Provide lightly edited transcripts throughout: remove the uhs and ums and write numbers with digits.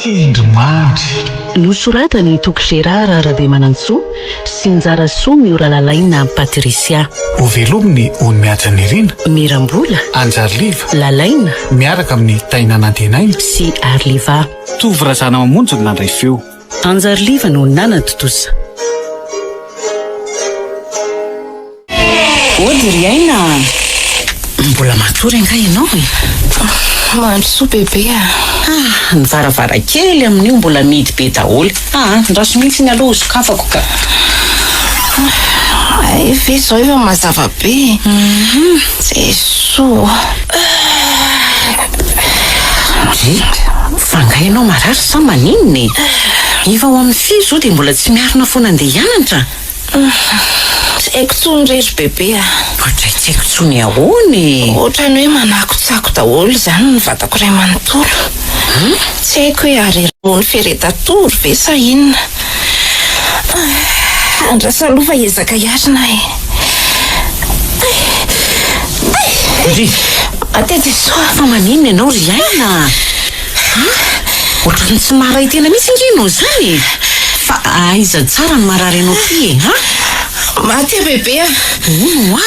Kendrimandry nosoratany toko Gérard Rabemanantsoa sy Njara Soa Miora Lalaina Patrisia. ho velominy ho miajany irina Mirambola, Anjariva Lalaina miaraka amin'ny taina nantenaina sy Arliva. tovy razana mamonjy nandray feo. Anjarliva no nana totosa. Ody ry aina, mbola matory anga ianao e? Mandrosoa bebe Ny varavarankely amin'io mbola midy be daholo. Ndraso mihitsy ny aloha sokafako ka. ve zao efa mazava be. Jesoa. Fangainao marary sa maninona e? Iva ho amin'ny fizo dia mbola tsy miarina foana andeha hianatra. Tsy haiko tsony rery bebe Ohatray tsy haiko tsony ahoany. Ohatrany hoe manakotsako daholo zany ny vatako ray manontolo. Tsy haiko hoe arerony feretatory ve sa inona. Andrasa aloha fa ezaka iarina e. Atety soa. Fa maninona ianao ry aina? Ohatrany tsy maray tena mihitsy inginao zany. Fa aiza tsara ny marary anao ty e? Maty bebe Ono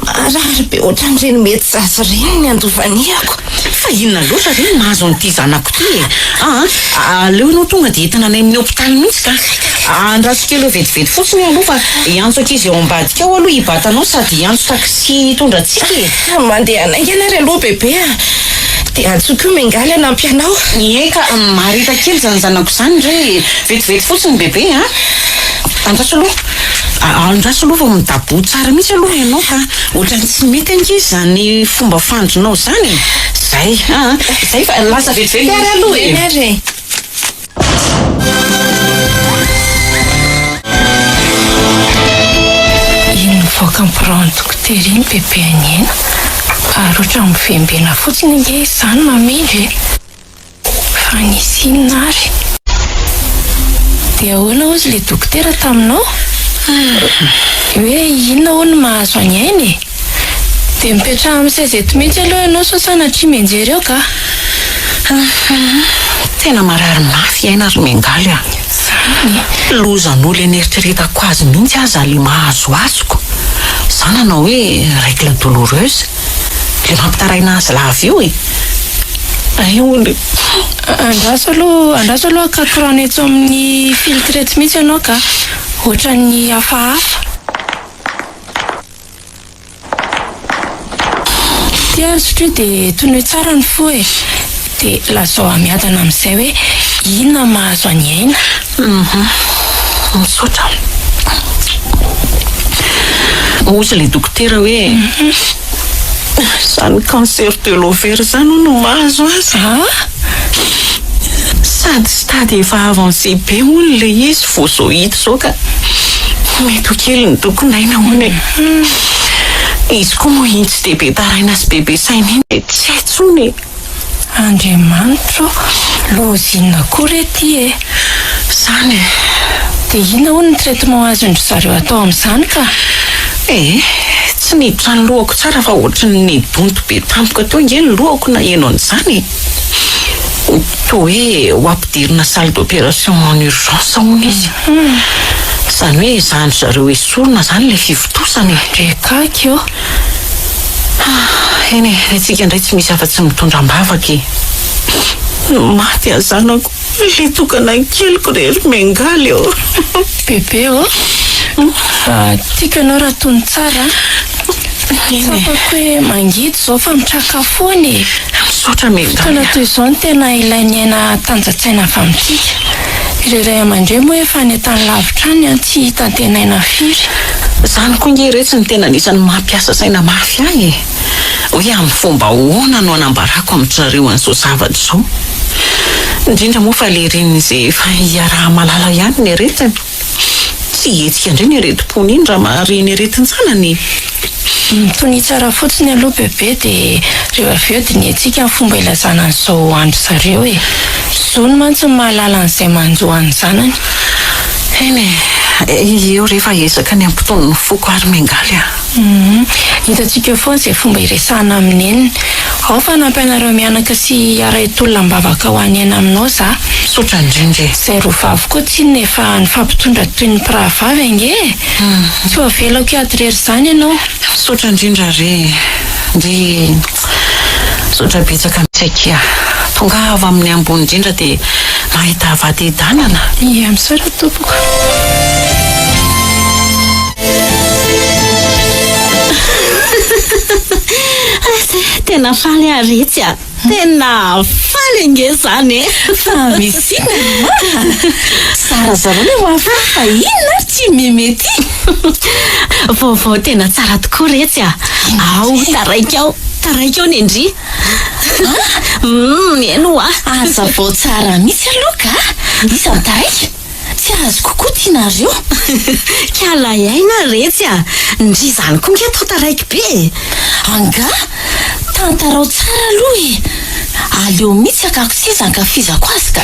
marary be ohatrany reny mety zaza reny ny andovaniako. Fa inona loatra reny mahazo an'ity zanako ty e? Aleo ianao tonga dia entina any amin'ny hôpitaly mihitsy ka. Andraso kely eo vetivety fotsiny aloha fa iantso ankizy ao ambadika ao aloha hibatanao sady iantso taksi hitondrantsika e. Mandeha anaingana ry aloha bebe dia antsoiko io mengaly anampy anao. Eka, marita kely zany zanako zany re. Vetivety fotsiny bebe Andraso aloha. Andraso aloha fa midabo tsara mihitsy aloha ianao ka. Ohatrany tsy mety ankizy zany fomba fandronao zany. Zay zay fa lasa vetivety ary aloha e. Iny mivoaka miporao ny dokotera iny bebe anena ary ohatra mivembena fotsiny nge izany mamindry fa nisy inona ary. Dia ahoana ozy le dokotera taminao? Hoe inona hono mahazo any aina e? Dia mipetraha amin'ny sezety mihitsy aloha ianao sao sanatria menjery eo ka. Tena marary mafy aina ry mengaly lozan'olo eneritrretako azy mihitsy aza le mahazo azoko. Zany anao hoe règle douloureuse le mampitaraina azy lava io e. Aiony Andraso aloha kakorana eto amin'ny filtrety mihitsy ianao ka ohatran'ny hafahafa. Ty ary sotrio dia tony hoe tsara ny fo e. Dia lazao amiadana amin'izay hoe inona mahazo any aina. misaotra ozy le dokotera hoe zany cancer de l'ovaire zany no mahazo azy. Sady stady efa avancé be hono le izy vao zao hita zao ka mety ho kely ny tokonaina hono e. Izy koa moa iny tsy bebe taraina sy bebe saina iny de tsy haitsony e. Andriamanitro lozinona koa re ty e. Zany Dia inona hono ny traitement azondry zareo atao amin'izany ka? tsy niditra ny lohako tsara fa ohatrany nidonto be tampoka teo nge ny lohako na eno an'izany. Toa hoe ho ampidirina salle d'opération en urgence hono izy. Zany hoe zany zareo esorina zany le fivotosany. Rekaky eo. Eny antsika indray tsy misy afa-tsy mitondram-bavaka e. Maty azanako le tokana keliko rery mengaly eo. Bebe tiako ianao raha tony tsara. Tsapako hoe mangidy zao fa mitrakafoana e. Misaotra mengaly. Fotoana toy izao no tena ilainy aina tanjatsaina avy amintsika. Ireray amandray moa efa ny entany lavitra any tsy hitantenaina firy. Zany koa nge retsy ny tena anisan'ny mampiasa saina mafy ahy e. Hoe amin'ny fomba hoana no anambarako amin'izareo an'izao zavatra izao. Indrindra moa fa le reny izay efa hiaraha malala ihany ny aretiny. Tsy hetsika indray ny aretim-pony iny raha mahareny aretin-tsanany. Tony tsara fotsiny aloha bebe dia rehefa avy eo dia ny etsika ny fomba ilazana an'izao andro zareo e. Zony mantsy ny mahalala an'izay manjoa ny zanany. Eny eo rehefa ezaka ny ampitony ny foko ary mengaly hitantsika foana izay fomba iresahana amin'ny eniny. Ao fa nampianareo mianaka sy ara-etolona mbavaka ho any aina aminao za. Sotra indrindra. Izay roa vavy koa tsinona efa nifampitondra toy ny mpirahavavy ange. Tsy ho avelako ato rery izany ianao. Sotra indrindra re. Ndry sotra betsaka mitsakia. Tonga avy amin'ny ambony indrindra dia mahita avady danana. Ia, misara tompoko. Tena faly aretsy a. Tena faly ange zany e. Fa misina zarazarao le mahafafa inona tsy memety. Vaovao tena tsara tokoa retsy a. Ao taraika ao nendry. Eno a. Aza vao tsara misy aloha ka. Isa mitaraika. Tsy azo kokoa tianareo. Kiala iaina retsy a. Ndry zany koa nge atao taraiky be. Anga tantarao tsara aloha e. Aleo mihitsy akako tsy zankafizako azy ka.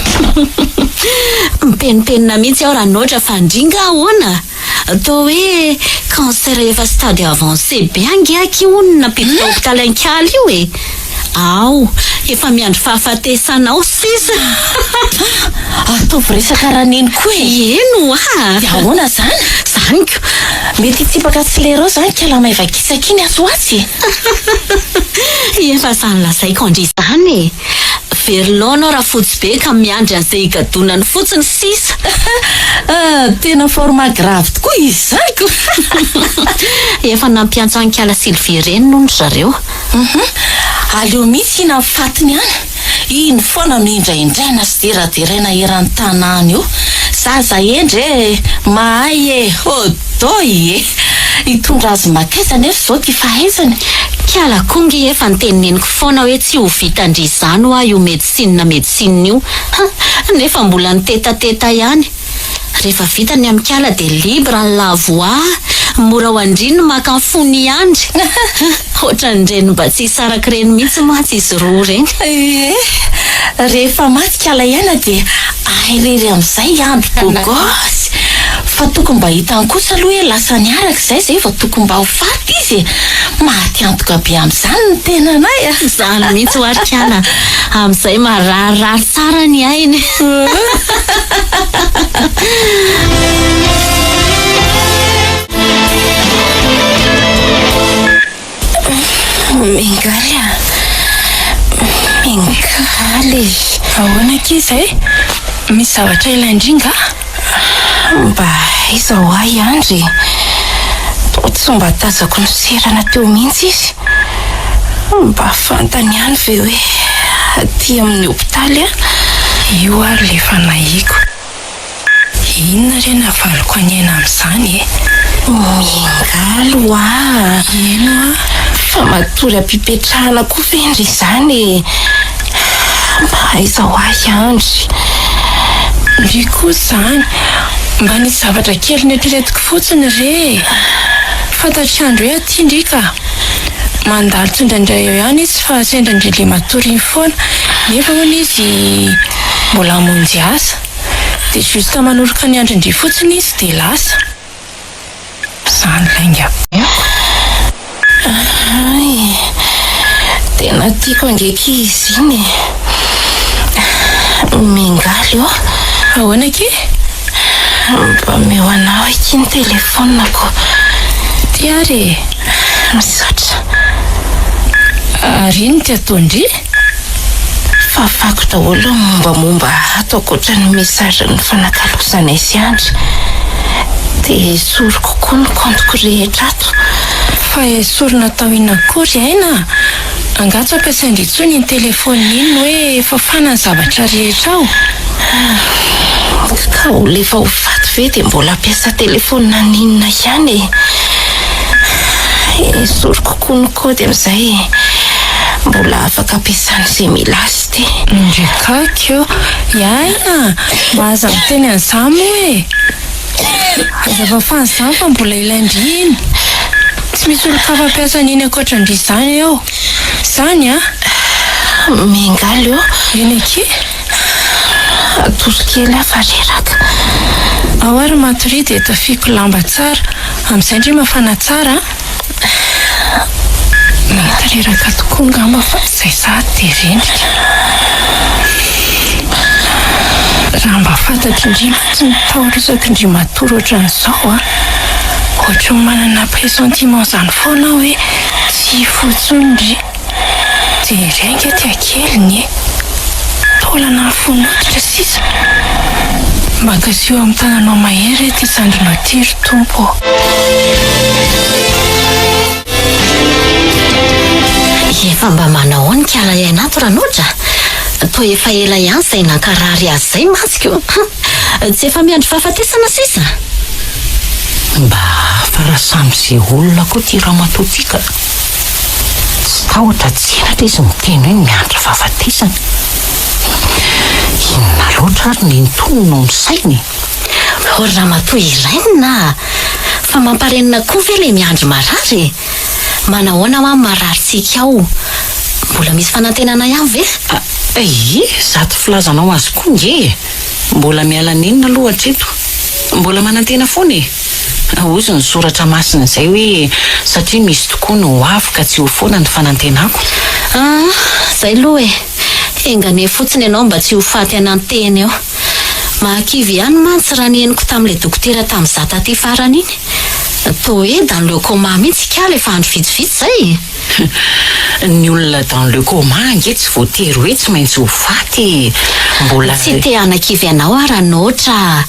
Mipenipenina mihitsy aho raha noatra fandringa ahoana. Atao hoe cancer efa stade avancé be ange onona napiditra hôpitaly Ankialy io e. Ao, efa miandry fahafatesanao sisa. Ataovy resaka raneny koa e. Eno a. Dia ahoana zany? Zany ko. Mety tsipaka tsy lerao zany kiala maivakisaka iny azo atsy. Efa zany lazaiko andry zany e. Verlona raha fotsy be ka miandry an'izay higadonany fotsiny sisa. Tena forma grave tokoa izy zany ko. Efa nampiantso Ankiala Sylvie reny noho ny zareo. Aleo mihitsy ina fatiny any. Iny foana no indraindraina sy deraderaina eran'ny tanàna io. Zaza endre mahay e hodoy e. Hitondra azy makaiza nefa zao ty fahaizany. Kiala kongy efa nitenineniko foana hoe tsy ho vitandry izany hoa io medicine io. Nefa mbola nitetateta ihany. Rehefa vita ny amin'ny Kiala dia libre ny lavoa. Mora ho andriny maka ny fony andry. Ohatran'ireny mba tsy hisaraka ireny mihitsy matsy izy roa ireny. Rehefa maty Kiala ihany dia airery amin'izay andro gogosy. Fa tokony mba hitany kosa aloha hoe lasa niaraka izay fa tokony mba ho faty izy. Maty antoka be amin'izany ny tenanay a. Zany mihitsy ho ary Kiala. Amin'izay mararirary tsara ny ainy. Mingaly. Ahoana kiza e? Misy zavatra ilaindringa? Mba izao ahy andry. Tsy mba tazako ny serana teo mihitsy izy. Mba fantany ihany ve hoe aty amin'ny hôpitaly a? Io ary le fanahiko. Inona re navaliko any aina amin'izany e? Mingaly a. Ino a? Fa matory ampipetrahana koa vendry izany. Mba izao ahy andry. Ndry koa zany. Mba ny zavatra kely netretiko fotsiny re. Fantatrandro hoe aty ndrika. Mandalo tsindrandray eo ihany izy fa sendrandray le matory iny foana. Nefa hono izy mbola hamonjy asa. Dia justa manoroka ny andrindry fotsiny izy dia lasa. Zany lainga. Tena tiako angeky izy iny. Mingaly eo. Ahoana ke? Mba meo anao eky ny telefonako. Ty ary. Misaotra. Ary iny ty ataondry? Fafako daholo mombamomba ataoko ohatran'ny mesazy ny fanakalozana izy andry. Dia esoriko koa ny compteko rehetra ato. Fa esorina tao inakory aina? Angatso ampiasaindry intsony ny telefony iny hoe fafana ny zavatra rehetra ao. Ka olona efa ho faty ve dia mbola ampiasa telefonina ninona ihany e. Esoriko koa ny kody amin'izay mbola afaka ampiasan'izay mila azy ty. Ndrekaka eo. Iaina, mahaza miteny an'izany hoe. Aza fa an'izany fa mbola ilaindry iny. Tsy misy olo kafa-piasa n'iny ankoatrandry izany eo. Zany a? Mingaly eo. Eny ake? Atory kely afa reraka. Ao ary matory dia tafiako lamba tsara. Amin'izay ndry mafana tsara. Tanteraka tokoa ngamba fa izay sady dia rendrika. Raha mba fantatry indrindra tsy mitahorisaka indry matory ohatran'izao ohatra ny manana pressentiment izany foana hoe tsy fotsondry dia renga tia keliny taolana fonotitra sisa makasio amin'ny tananao mahery ty sandrinao tiry tompo. Efa mba manao ny kala iainato ranotra to efa ela ihany izay nankarary azy zay matsiko. Tsy efa miandry fahafatesana sisa mba fa raha samy izay olona koa ty ramatotika tsy tahotra tsenatra izy miteny hoe miandry fahafatesana. Inona loatra ary ny ntonona ny sainy? Hory ramatoa ilaina fa mamparenina koa ve le miandry marary? Manahoana ma mararitsika ao? Mbola misy fanantenana ihany ve? Zato filazanao azy koa nge mbola miala ninona aloha hatreto, mbola manantena foana e. Ozy ny soratra masina izay hoe satria misy tokoa no avy ka tsy ho foana ny fanantenako. Zay aloha e, engane fotsiny ianao mba tsy ho faty ananteny eo. Mahakivy ihany mantsy raha nieniko tamin'ilay dokotera tamin'ny zata ty farany iny. To hoe dans le coma mihitsy ka lefa andro vitsivitsy zay. Ny olona dans le coma nge tsy voatery hoe tsy maintsy ho faty, mbola tsy te hanakivy ianao ara notra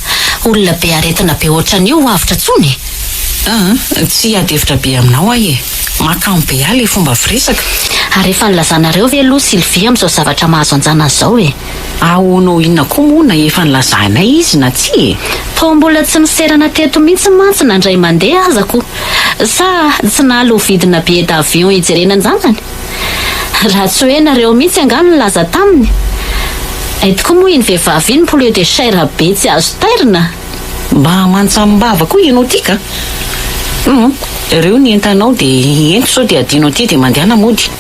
olona be aretina be ohatran'io avitra tsony. Tsy adevitra be aminao ahy e, makamo be ahy le fomba firesaka. Ary efa nilazanareo ve aloha Sylvie amin'izao zavatra mahazo anjana zao e? Ahoanao inona koa moa na efa nilazanay izy na tsy e? To mbola tsy niserana teto mihitsy mantsy nandray mandeha azako. Sa tsy nahalo vidina billet d'avion hijerena anjanany? Raha tsy hoe nareo mihitsy angano nilaza taminy. Eto koa moa iny vehivavy iny poulet de chair be tsy azo tairina. Mba mantsamim-bava koa ianao tika? Ireo ny entanao dia ento sao dia adinao ty dia mandehana mody.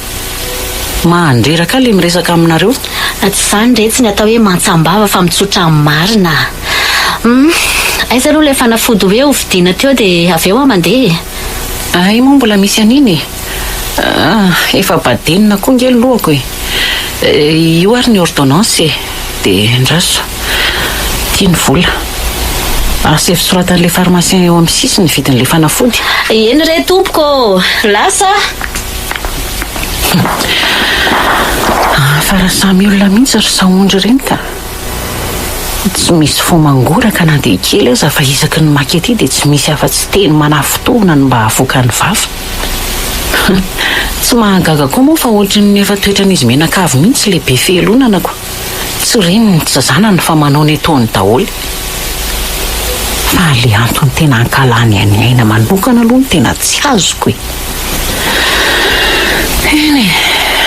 Mandreraka le miresaka aminareo. Tsy zany re tsy ny atao hoe mantsam-bava fa mitsotra amin'ny marina. Aiza aloha le fanafody hoe hovidiana teo dia avy eo mandeha. Ay moa mbola misy aniny e. Efa badenina koa nge lohako e. Io ary ny ordonnance e. Dia ndraso tiany vola. Asefy soratan'le pharmacien eo amin'ny sisiny vidin'le fanafody. Eny re tompoko, lasa. Fa raha samy olona mihitsy ry saondry ireny ka tsy misy fo mangoraka na dia kely aza fa isaky ny makety dia tsy misy afa-tsy teny manafotoana ny mba havoaka ny vava. Tsy mahagaga koa moa fa ohatry ny efa toetran'izy menakavy mihitsy le be fielonanako. Tsy reniny tsy zanany fa manao ny ataony daholo. Fa le antony tena ankalany any aina manokana aloha ny tena tsy azoko e. Eny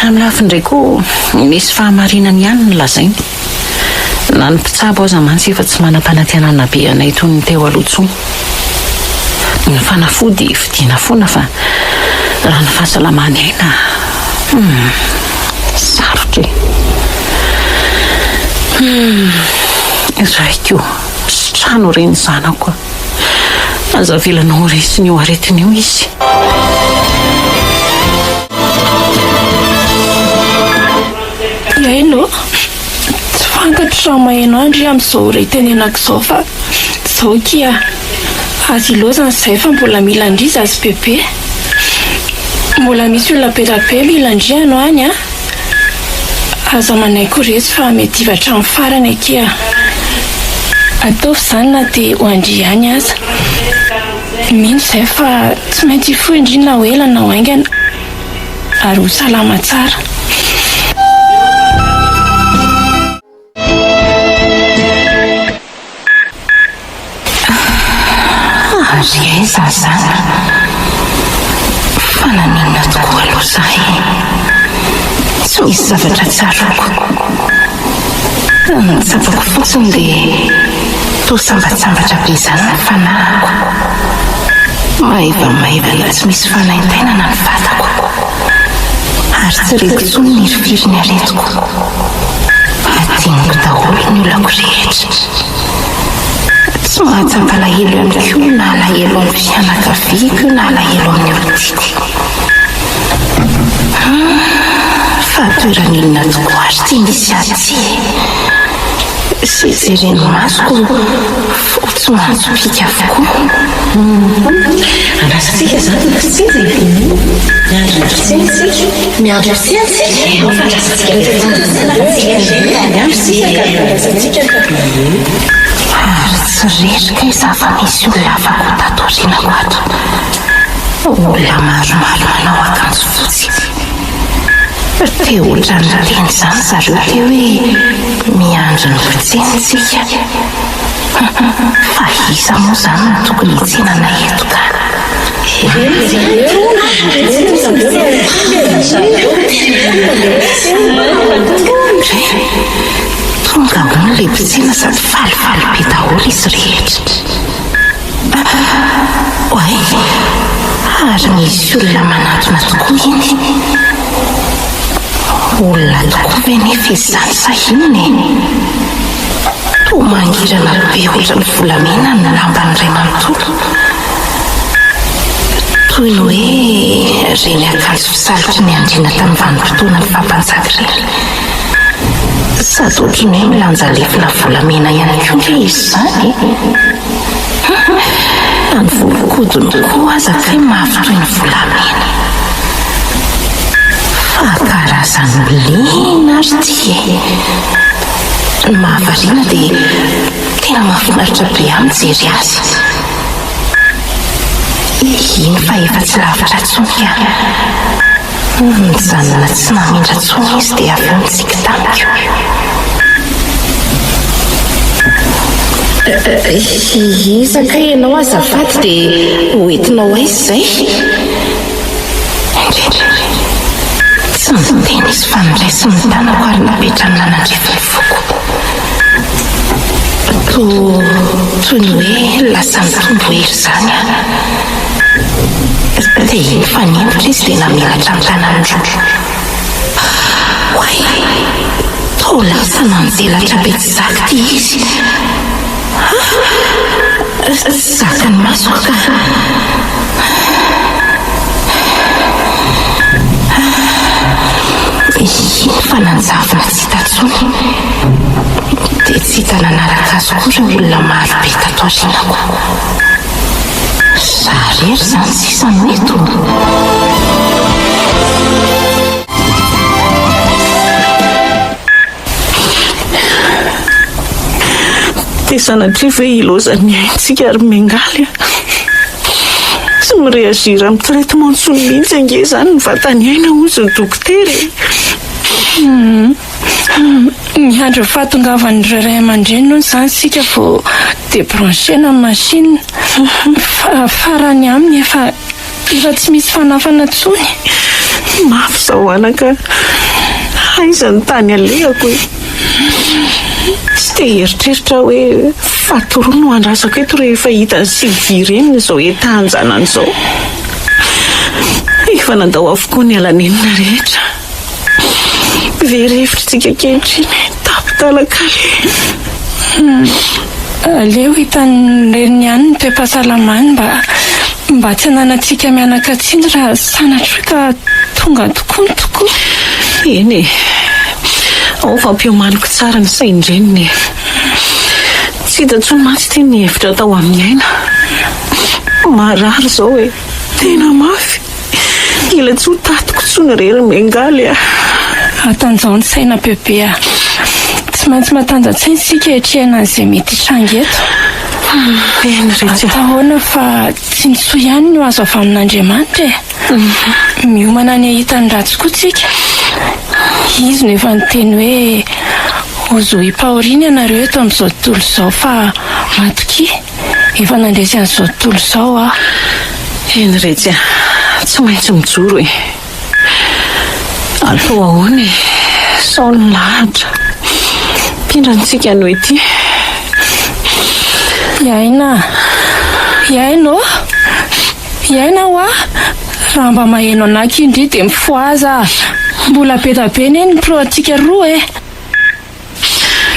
amin'ny lafiny indray koa misy fahamarinany ihany ny lazainy. Na ny mpitsabo aza mantsy efa tsy manam-panantenana be anay toy ny teo aloha tsony. Ny fanafody vidiana foana fa raha ny fahasalamany aina sarotra e. Raiko sy trano reny zanako aza velanao resiny io aretiny io izy. Iaino tsy fantatro raha maheno andry amin'izao retenenako izao fa izao kia azy ilozana izay fa mbola mila andriza azy bebe. Mbola misy olona betabe mila andriano any aza manaiko resy fa mety ivatra amin'ny farany akia. Ataovy izany na dia ho andry any aza. Mino izay fa tsy maintsy fo indrina ho ela na ho aingana ary ho salama tsara. Ry zazana fa naninona tokoa aloha zahay. Tsy misy zavatra tsaroko. Nitsapako fotsiny dia to sambatsambatra be izany ny fanahako. Maivamaivana tsy misy fanaintainana ny vatako. Ary tsy reko tsony ny rifiriny aretiko. Adiniko daholo ny olako rehetra. Tsy mahatsapa lahelo amin'ny koa na lahelo amin'ny fianakaviako na lahelo amin'ny olon-tiako. fa toeran'olona tokoa ary tia misy atsy sy jereny masoko fotsy mantsopika avokoa. Andrasitsika zany na sitsika miandro ary tsy retrika izafa misy olona afaka ho tatorianako ato. Olona maromaro manao akanjo fotsy. Teo ohatrany teny izany zareo teo hoe miandro ny fitsenitsika. Fa iza moa izany no tokony hitsenana eto ka? Tonga hono ilay mpitsena sady falifaly be daholo izy rehetra. Oay, ary misy olona manatona tokoa iny. Olona tokoa ve nefa izany sahinina e? Toa mangirana be ohatra ny volamena ny lambany iray manontolo. Toy ny hoe reny akanjo fisalotra ny andriana tamin'ny vanim-potoana ny fampanjaka ireny. Sady ohatra ny hoe milanja lefina volamena ihany koa ve izy izany? Na ny volokodiny koa aza ka mafy ny volamena. Fa karazany olena ary ty ny mahavariana dia tena mahafinaritra be mijery azy. Iny fa efa tsy lavitra tsony ka. Mijanona tsy namindra tsony izy dia avy eo mitsika tamiko. Izaka ianao azafady dia hoentinao aiza izay? Tsy miteny izy fa niraisy ny tanako ary napetrany nanandrefy ny foko. Toy ny hoe lasa mitombo hery izany a. Dia iny fa nembitra izy dia namelatra ny tanany roa. Oay, toa lasa nanjelatra be tsy zaka ty izy. Zaka ny masoko ka. Iny fa nanjavona tsy hita tsony. Dia tsy hita nanaraka azy koa ireo olona maro be tato aorianako. Zarery izany sisa no eto. Dia sanatria ve ilozany aintsika ary miangaly a? Tsy mireagira amin'ny traitement tsony mihitsy ange izany ny vatany aina ozy ny dokotera. Miandro fahatongavan'ireo ray aman-dreny noho izany sika vao débranchena ny machine. Farany aminy efa tsy misy fanafana tsony. Mafy izao anaka. Aiza ny tany alehako e? Tsy dia eritreritra hoe fatoro no andrasako eto rehefa hita ny sivirenina izao etahanjanany izao. Efa nandao avokoa ny alanenina rehetra. Verefitsika kehitriny tapitalaka aleo hitan'ny reniny ihany ny toe-pahasalamany mba tsy hananantsika mianakatsiny raha sanatra ka tonga tokoa. Eny e, ao fampihomaniko tsara ny sain-dreniny. Tsy hita tsony mantsy teny ny hevitra tao amin'ny aina. Marary izao e, tena mafy. Ila tsy ho tatiko tsony rery miangaly a. Atanjao ny saina bebe a. Tsy maintsy matanjatsaina sika hiatrehana an'izay mety hitranga eto. Eny rehetra. Atahoana fa tsy mitsoa ihany no azo avy amin'Andriamanitra e. Miomana ny ahitany ratsy koa tsika. Izy no efa niteny hoe ozo himpahoriana ianareo eto amin'izao tontolo izao fa matoki efa nandresy an'izao tontolo izao a. Eny rehetra, tsy maintsy mijoro e. Atao ahoana e, sao ny lahatra. Mpindrantsika no ety. Iaina hoa raha mba maheno anaky indri dia mifoaza. Mbola be da be neny proatsika roa e.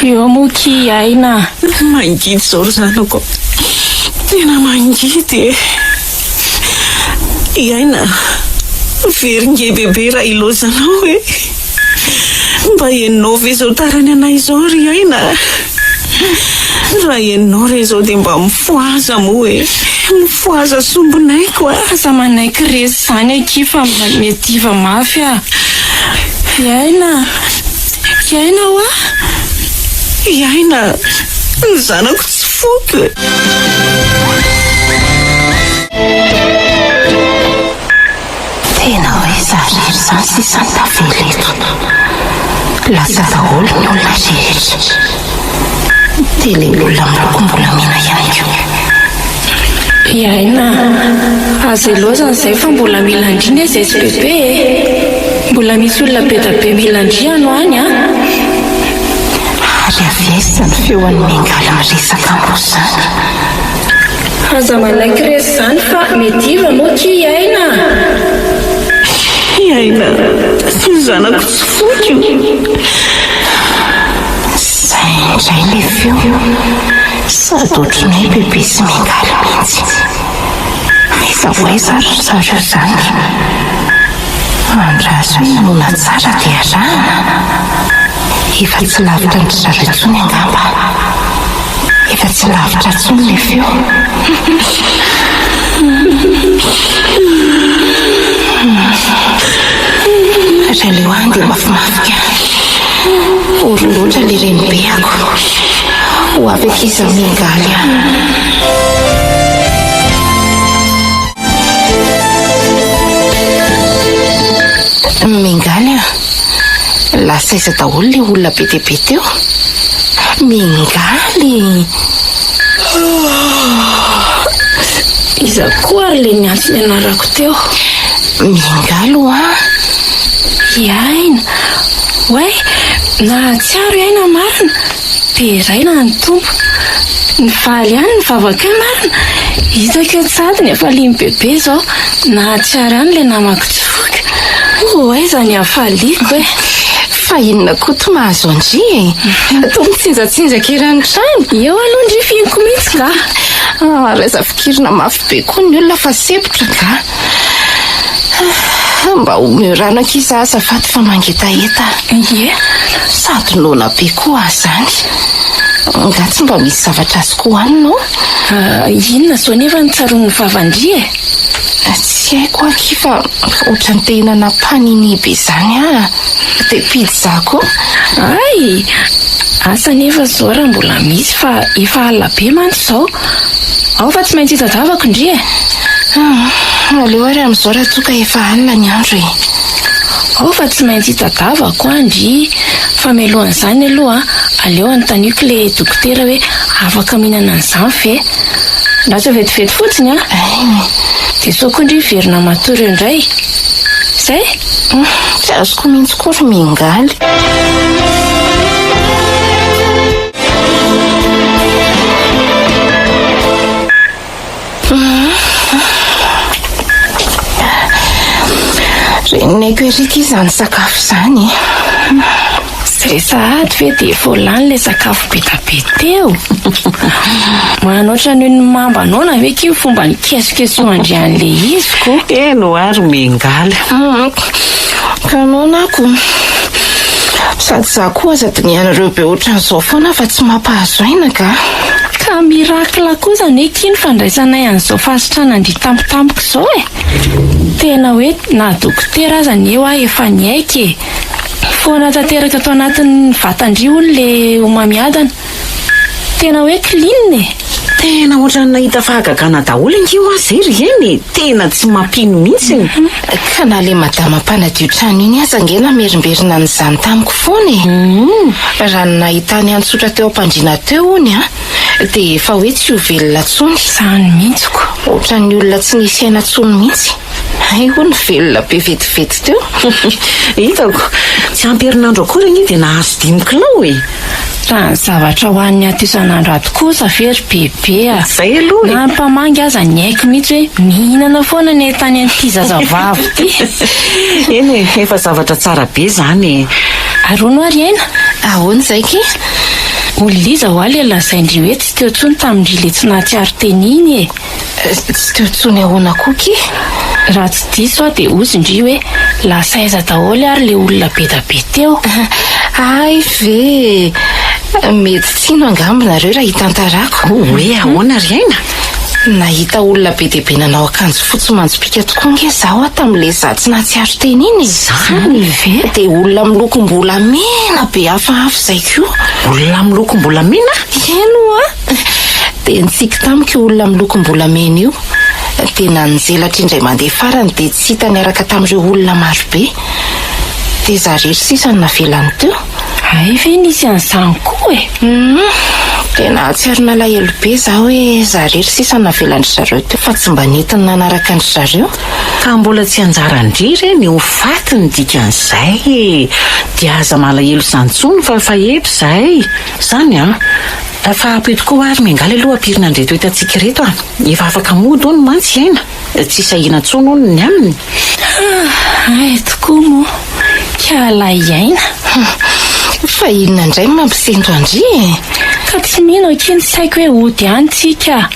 Eo moky iaina. Mangidy izao ry zanako. Tena mangidy e. Iaina, Veringe bebe raha ilozanao hoe mba enao ve zao tarany anay izao ry aina. Raha enao re zao dia mba mifoaza moa hoe mifoaza sombinaiko a. Aza manaiky resy zany akifa mba mediva mafy a. Iaina ho a. Iaina, ny zanako tsy foky. Tena hoe zarery zany sisany tavela eto. Lasa daholo ny olona rehetra. Dia ilay olona milokom-bolamena ihany koa. Iaina, aza ilozana izay fa mbola mila andriana izay sy bebe e. Mbola misy olona be da be mila andriano any a. Ary avesa ny feoan'ny Mingala miresaka ambos zany. Aza manaiky resy zany fa mediva moa ki Iaina. Iaina, sy ny zanako tsy foky. Zay indray le feo. Sady ohatran'ny bebe sy Mingala mihitsy. Aiza ho aiza ry zareo zany. Andraso nona tsara dia rana. Efa tsy lavitra ny zareo intsony angamba. Efa tsy lavitra intsony le feo. Raleo any dia mafimafika. Ory loatra le renibeako. Ho avy ankiza Mingaly a. Mingaly a. Lasa iza daholo le olona be dia be teo. Mingaly. Iza koa ary le niantsony anarako teo. Mingaly ho a. Iaina. Way, nahatsiaro Iaina marina. Dia raina ny tompo. Ny valy ihany ny vavaka marina. Hitako eo tsadiny efa limy bebe zao. Nahatsiaro ihany le namako tsy foky. Aiza ny hafaliako e. Fa inona koto mahazo andry e. Atao mitsinjatsinjaka eran-trano. Eo aloha ndry fianko mihitsy ka. Raiza fikirina mafy be koa ny olona fa sepotra ka. Mba omeo rano ankiza azafady fa mangetaheta. Ie. Sady nona be koa zany. Nga tsy mba misy zavatra azy koa hoaninao. Inona zao nefa ny tsaron'ny vavandry e. Tsy haiko aky fa ohatrany tehinana panini be zany a. Dia pizza koa. Ay, asa nefa zao raha mbola misy fa efa alina be mantsy zao. Ao fa tsy maintsy hitadavako ndry e. Aleo ary amin'izao raha toa ka efa alina ny andro e. Ao fa tsy maintsy hitadavako andry. Fa mialohan'izany aloha aleo anontaniako le dokotera hoe afaka mihinana an'izany ve. Lasa vetivety fotsiny a. Dia sao koa ndry verina matory indray. Zay? Tsy azoko mihitsy koa ry Mingaly. Reninaiko erika izany sakafo izany. Izay sahady ve dia efa lany le sakafo be da be teo. Manoatra noho ny mambanao na ve ky fomba nikesokeso andrian'le izy ko. Eno ary Mingaly. Ka nonako. Sady za koa aza dinianareo be ohatran'izao foana fa tsy mampahazo aina ka. Ka mirakla kosa neky ny fandraisanay an'izao fasitrana ndry tampotampoka izao e. Tena hoe na dokotera aza ny eo a efa ny aiky e. Foana tanteraka tao anatin'ny vatandry hono le homamiadana. Tena hoe clean e. Tena ohatrany nahita fahagagana daholo inkio azy ry eny. Tena tsy mampino mihitsy. Ka na le madama mpanadio trano iny aza ngena merimberina n'izany tamiko foana e. Raha nahita ny antsotra teo ampandriana teo ony a. Dia efa hoe tsy ho velona tsony. Izany mihitsy ko. Ohatran'ny olona tsy nisy aina tsony mihitsy. Ay ho ny velona be vetivety teo. Hitako. Tsy ampy herinandro akory ny dia nahazo 5 kilao e. Raha ny zavatra ho an'ny ato isan'andro ato kosa very bebe a. Zay aloha. Na mpamangy aza ny haiko mihitsy hoe mihinana foana ny tany an'ity zazavavy ty. Eny e, efa zavatra tsara be zany e. Arono ary Iaina. Ahoana izay ki? Oliza ho aly lazaindry hoe tsy teo tsony tamindry le tsy nahatsiaro teny iny e. Tsy teo tsony ahoana koa ki? raha tsy diso a dia ozy-ndry hoe lasa aiza daholo ary le olona be da be teo. Ay ve mety tsino angambonareo raha hitantarako. hoe ahoana ry aina? Nahita olona be dia be nanao akanjo fotsy manjopika tokoa nge zaho a tamin'ilay zatsy nahatsiaro teny iny. Zany ve? Dia olona milokom-bolamena be hafahafa izay koa. Olona milokom-bolamena? Eno a. Dia nitsika tamiko olona milokom-bolamena io. Dia nanjelatra indray mandeha farany dia tsy hita niaraka tamin'ireo olona maro be. Dia zarery sisa ny navelany teo. Ay ve nisy an'izany koa e? Dia nahatsiaro nalahelo be zaho hoe zarery sisa ny navelandry zareo teo fa tsy mba nentiny nanaraka andry zareo. Ka mbola tsy anjara indrindra ny ho faty ny dikan'izay. Dia aza malahelo izany tsony fa epy izay. Izany fa apetiko ary miangaly aloha ampirina andreto hitantsika reto a. Efa afaka mody hono mantsy aina. Tsy sahina tsony hono ny aminy. Ay tokoa moa. Kialay aina. Fa inona indray mampisento andry e? Ka tsy mino akiny saiko hoe ody any tsika.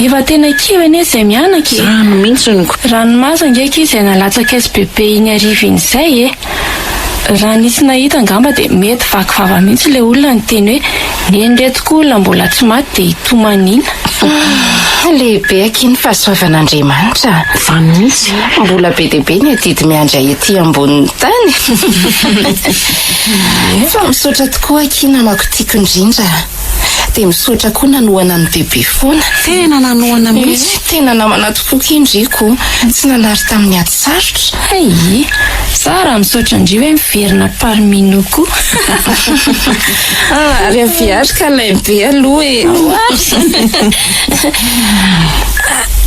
Efa tena kio ene izay mianaka. Rano mihitsy ny ranomasina ngeky izay nalatsaka aizy bebe iny ariviny izay e. Raha nisy nahita angamba dia mety vakivava mihitsy ilay olona ny teny hoe nendretiko olona mbola tsy maty dia hitomanina. Lehibe akiny fahasoavan'Andriamanitra. Fa mihitsy Mbola be dia be ny adidy miandra ety ambonin'ny tany. Fa misaotra tokoa akiny namako tiako indrindra. Dia misaotra koa nanoana ny bebe foana. tena nanoana mihitsy. Tena namana tokoa kindriko. Tsy nanary tamin'ny ady sarotra. Ay, Sara misaotra indry hoe miverina parmino koa. Ary aviarika lehibe aloha e.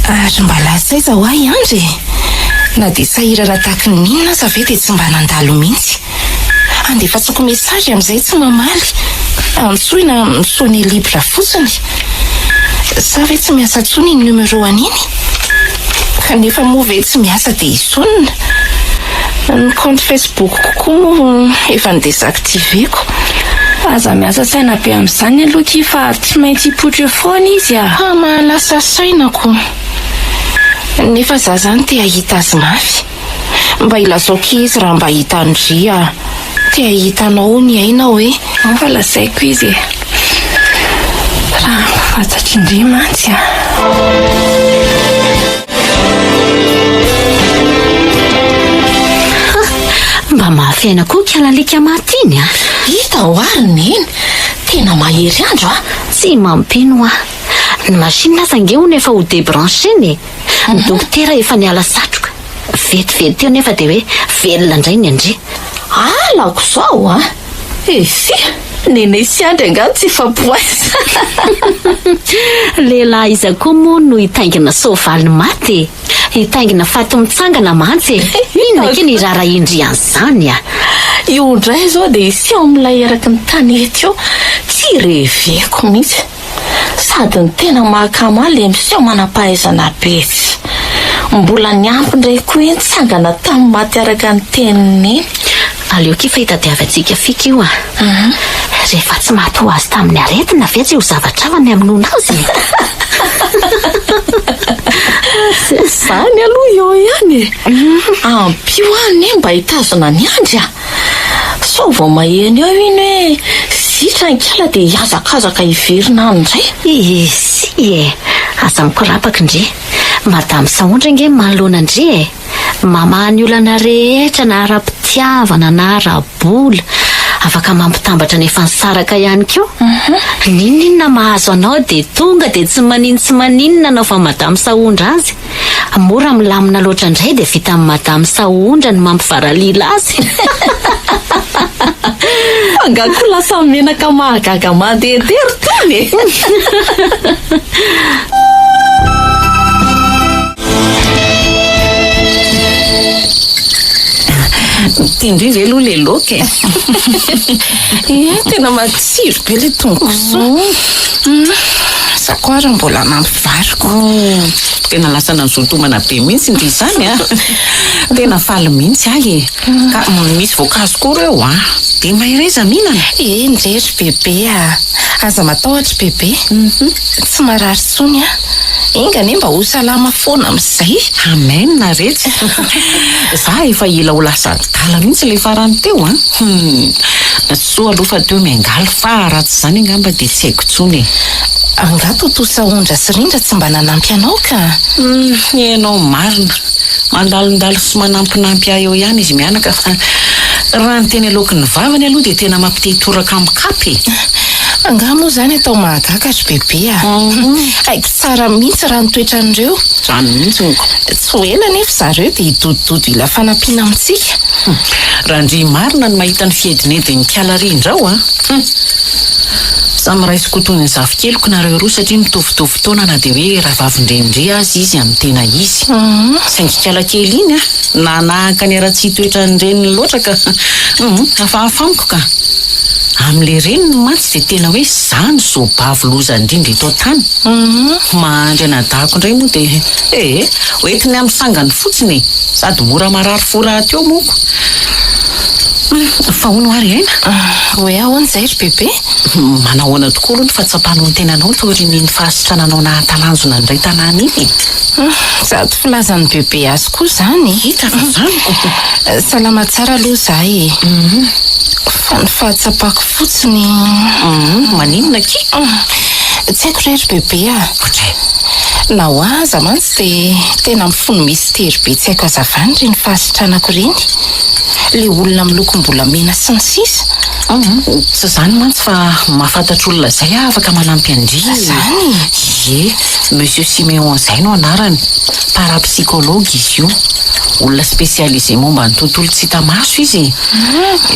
Ary mba lasaiza ho ahy andry. Na dia sahirana tahaka ny ninona aza ve dia tsy mba nandalo mihitsy. Andefatsako mesazy amin'izay tsy mamaly. Antsoina misaony libra fotsiny. Sa ve tsy miasa tsony ny numero aniny? Kanefa moa ve tsy miasa dia isonina. Ny compte Facebook kokoa moa efa nidésactiveko. Aza miasa saina be amin'izany aloha ki fa tsy maintsy hipotra foana izy a. Mahalasa sainako. Nefa za zany te hahita azy mafy. Mba ilazaoko izy raha mba hitandry a. Te hitanao ny ainao e. Fa lazaiko izy. Raha fantatry indray mantsy a. Mba mahafiaina koa kialalika matiny a. Hita ho ary neny. Tena mahery andro a. Tsy mampino a. Ny machine aza ho nefa ho débranché ny. Ny dokotera efa niala satroka. Vetivety teo nefa dia hoe velona indray ny andry. Alako zao a. Esy nene sy andry angano tsy fampoaisa. Lehilahy iza koa moa no hitaingina soavaly maty. Hitaingina faty mitsangana mantsy. Inona ke ny rara indry an'izany a. Io ndray zao dia isy ao amin'ilay eraky ny tanety eo. Tsy reveko mihitsy. Sady ny tena mahakamaly miseo manam-pahaizana betsy. Mbola niampy indray koa eny tsangana tamin'ny maty araka ny teniny. Aleo ke fa hitadiavantsika fika io a. Rehefa tsy maty ho azy tamin'ny aretina ve tsy ho zavatra avany amin'ona azy. Zany aloha eo ihany. Ampio any mba hitazona ny andry a. Sao vao maheno eo iny hoe zitra ny kiala dia hiazakazaka hiverina andray. Isy e. Aza mikorapaka indry. Madame Saondra nge manoloana indry e. Mamahany olana rehetra na ara-pitiavana na ara-bola. Afaka mampitambatra nefa nisaraka ihany koa. Ninona mahazo anao dia tonga dia tsy maninona anao fa Madame Saondra azy. Mora milamina loatra indray dia vita amin'ny Madame Saondra ny mampivaralila azy. Angako lasa menaka mahagaga mandehandery tany. Tindry ve aloha le loka e. Tena matsiro be le tongoso. Sakoara mbola mampivariko. Tena lasa nanzotomana be mihitsy indry izany a. Tena faly mihitsy ahy e. Ka misy voankazo koa reo a. Dia mahireza mihinana. Ndrery bebe a. Aza matahotra bebe. Tsy marary tsony a. ingane mba ho salama foana amin'izay. Amen rehetra. Za efa ila ho lasa dala mihitsy le farany teo soa aloha fa teo miangaly fa raha tsy zany angamba dia tsy haiko tsony. Angato tosa ondra sy rindra tsy mba nanampy anao ka. Ianao marina mandalondalo sy manampinampy ahy eo ihany izy mianaka fa raha ny teny alokin'ny vavany aloha dia tena mampitehitoraka amikapy. Anga moa zany atao mahagakatra bebe aiky tsara mihitsy raha nitoetran'ireo. Zany mihitsy niko. Tsy ho ela nefa zareo dia hidodododo ila fanampiana amintsika. Raha ndry marina ny mahita ny fiedinedin'ny mpialarindrao Samy raisiko toy ny zafikeloko nareo roa satria mitovitovy taona na dia hoe rahavavindrendre azy izy amin'ny tena izy. Saingy kiala kely iny na nahaka ny raha tsy hitoetran'ireny loatra ka afahafaniko ka. Amin'le reny mantsy dia tena hoe zany zobavy loza indrindra eto tany. Mahandry anadahako indray moa dia hoentiny amin'ny sangany fotsiny sady mora marary fora teo moko. Fa hono ary aina? Hoe ahoana izay ry bebe? Manahoana tokoa aloha ny fahatsapanao ny tenanao taorian'iny fahasitrananao nahatalanjona indray tanàna iny. Zato filazan'ny bebe azy koa zany. Hita fa zany. Salama tsara aloha zahay. Fa ny fahatsapako fotsiny. Maninona ki? Tsy haiko rery bebe na ho aza mantsy dia tena mifono mistery be tsy haiko hazavany reny fahasitranako reny. Le olona milokom-bolamena sy ny sisa. Tsy zany mantsy fa mahafantatra olona izay afaka manampy andry. Zany? Ie, Monsieur Siméon izay no anarany. Parapsychologue izy io. Olona spécialisé momba ny tontolo tsy hita maso izy.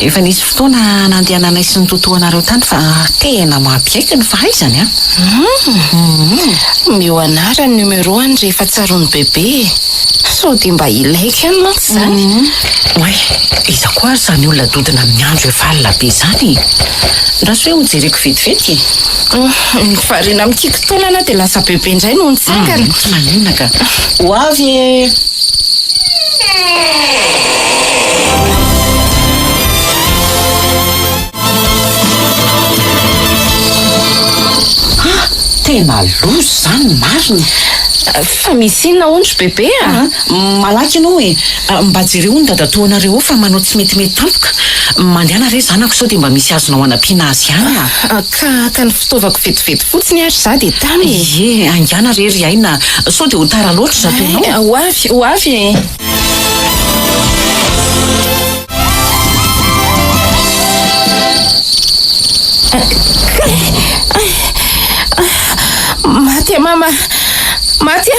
Efa nisy fotoana nandehananay sy ny totoanareo tany fa tena mahapiaiky ny fahaizany Mio anara ny numéro-any rehefa tsaron'ny bebe. Sao dia mba ilaika any mantsy zany. Oe, iza koa ary zany olona dodina amin'ny andro efa alina be zany. Raha hoe ho jereko vetivety. Ny variana mikiko taolana dia lasa bebe indray no nitsangana. Tsy maninona ka. Ho avy tena lozo zany marina. Fa misy inona ondry bebe malaky ianao hoe mba jereo ny dadatoanareo fa manao tsy metimety tampoka. Mandehanareo zanako sao dia mba misy azonao anampiana azy ihany ka ny fitaovako vetivety fotsiny ary za dia tamy. Angana rery aina sao dia ho tara loatra zatoanao. Ho avy Maty mama. Maty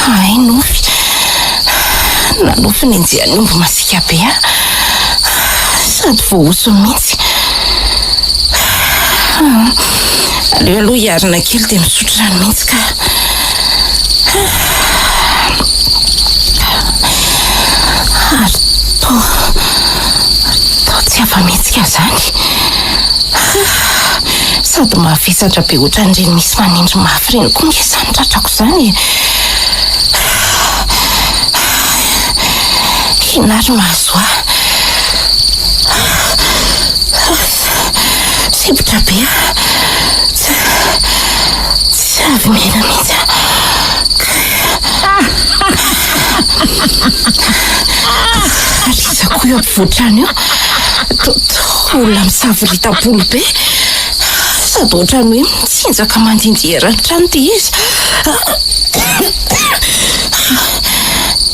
ay nofy. Nanofy ny enjehan'ny omby masika be sady voaoso mihitsy. Aleo aloha hiarina kely dia misotro rano mihitsy ka. Ary tao tsy afa-mihetsika zany. Sady mahavesatra be ohatran'ireny misy manindry mafy reny koa nge zany tratrako zany. Inary mahazo sepotra be tsy avy mena mihitsy. Arizako eo ampivoatrano eo olona misavoritapolo be sady ohatrany hoe mitsinjaka mandindierany trano ty izy.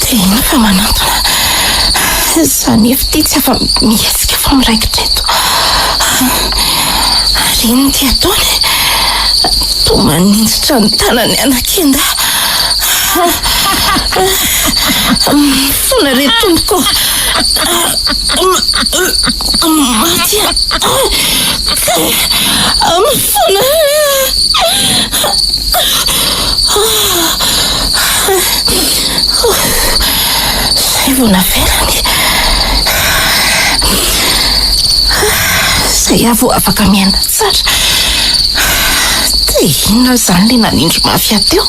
Dia iny fa manantona zany efa ty tsy afa mihetsika fa miraikitra eto. Ary iny ty ataony to manindritra ny tanany anakenda. Fona reto tompoko. Maty fona. Zay vao navelany. Zay avo afaka miaina tsara. Dia inona zany le nanindry mafia teo.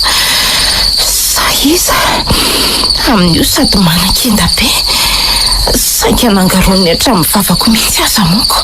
Iza amin'io sady manan-kenda be saika nangaroany hatramin'ny vavako mihitsy aza moko.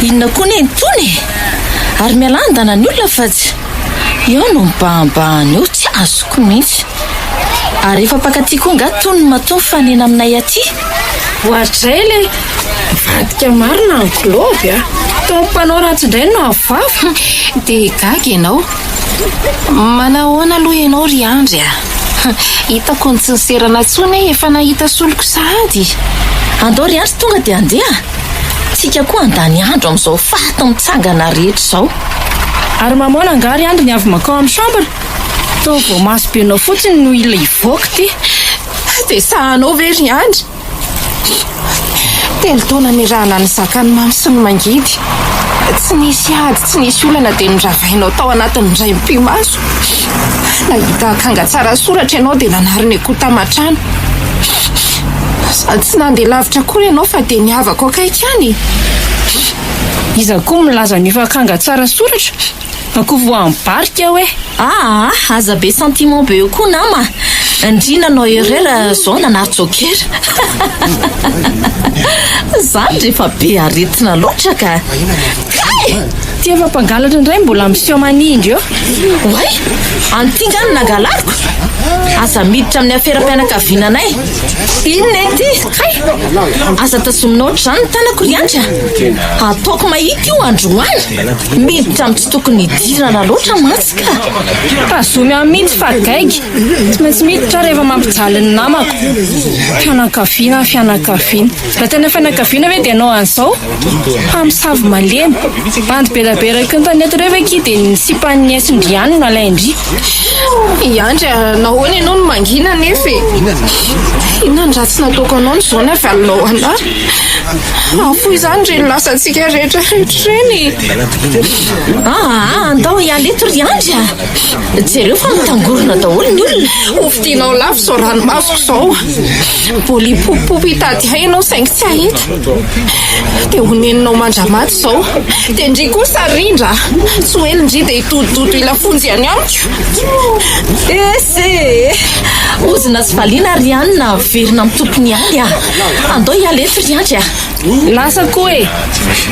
Inona koa ny entony ary mialandana ny olona fa tsy eo no mibahambahany eo tsy azoko mihitsy ary efa pakatiako nga toy ny matony fanena aminay aty ohatray le vadika marina ny globy a tao mpanao ratsindray no avavo dia gaga ianao manao hoana aloha ianao ry Andry a hitako ny tsy niserana tsony efa nahita soloko sahady andao ry Andry tonga dia andeha tsika koa andany andro amin'izao faty mitsangana rehetra izao ary mamoana nga ry Andry ny avy makao amin'ny chambre tao vao maso be anao fotsiny no ila ivoaka ty dia sahanao ve ry Andry telo taona ny rahana ny zakany mamy sy ny mangidy tsy nisy ady tsy nisy olana dia niravainao tao anatin'ny ray mpimaso nahita akanga tsara soratra ianao dia nanariny akotaman-trano sady tsy nandeha lavitra kory ianao fa dia niavako akaiky any iza koa milaza nifa akanga tsara soratra ako voambarika hoe aza be sentiment be eo koa nama indrinanao erera zao nanaritsokera zany rehefa be aretina loatra ka ty efa mpangalatra indray mbola miseho manindry eo oay antingany nangalariko aza miditra amin'ny aferam-pianakaviananay inona ety kay aza tazominao zany ny tanako ry Andry ataoko mahita io androany miditra amin'ny tsy tokony hidirana loatra mantsy ka tazomy amin'ny mihitsy fa gaigy tsy maintsy miditra rehefa mampijaly ny namako fianakaviana raha tena fianakaviana hoe dia anao an'izao hamisavy malemy bandy belaberaka ny tanety reo ve ki dia nisipan'ny esindry ihany no alaindry Andry nahoana ianao no mangina nefa inona ny ratsy nataoko anao ny zao nefa alinao ana afo izany reny lasantsika rehetra reny andao ialeto ry Andry jereo fa mitangorona daholo ny olona ofitinao lafo zao ranomasoko zao bolipopopo hitady hay ianao saingy tsy ahita dia honeninao mandramaty zao dia ndry kosa rindra tsy hoelindry dia hitodododo ilafonjy any amiko ese ozina sy valiana ry any na verina amin'ny tompony any andao ialeto ry Andry lasa koa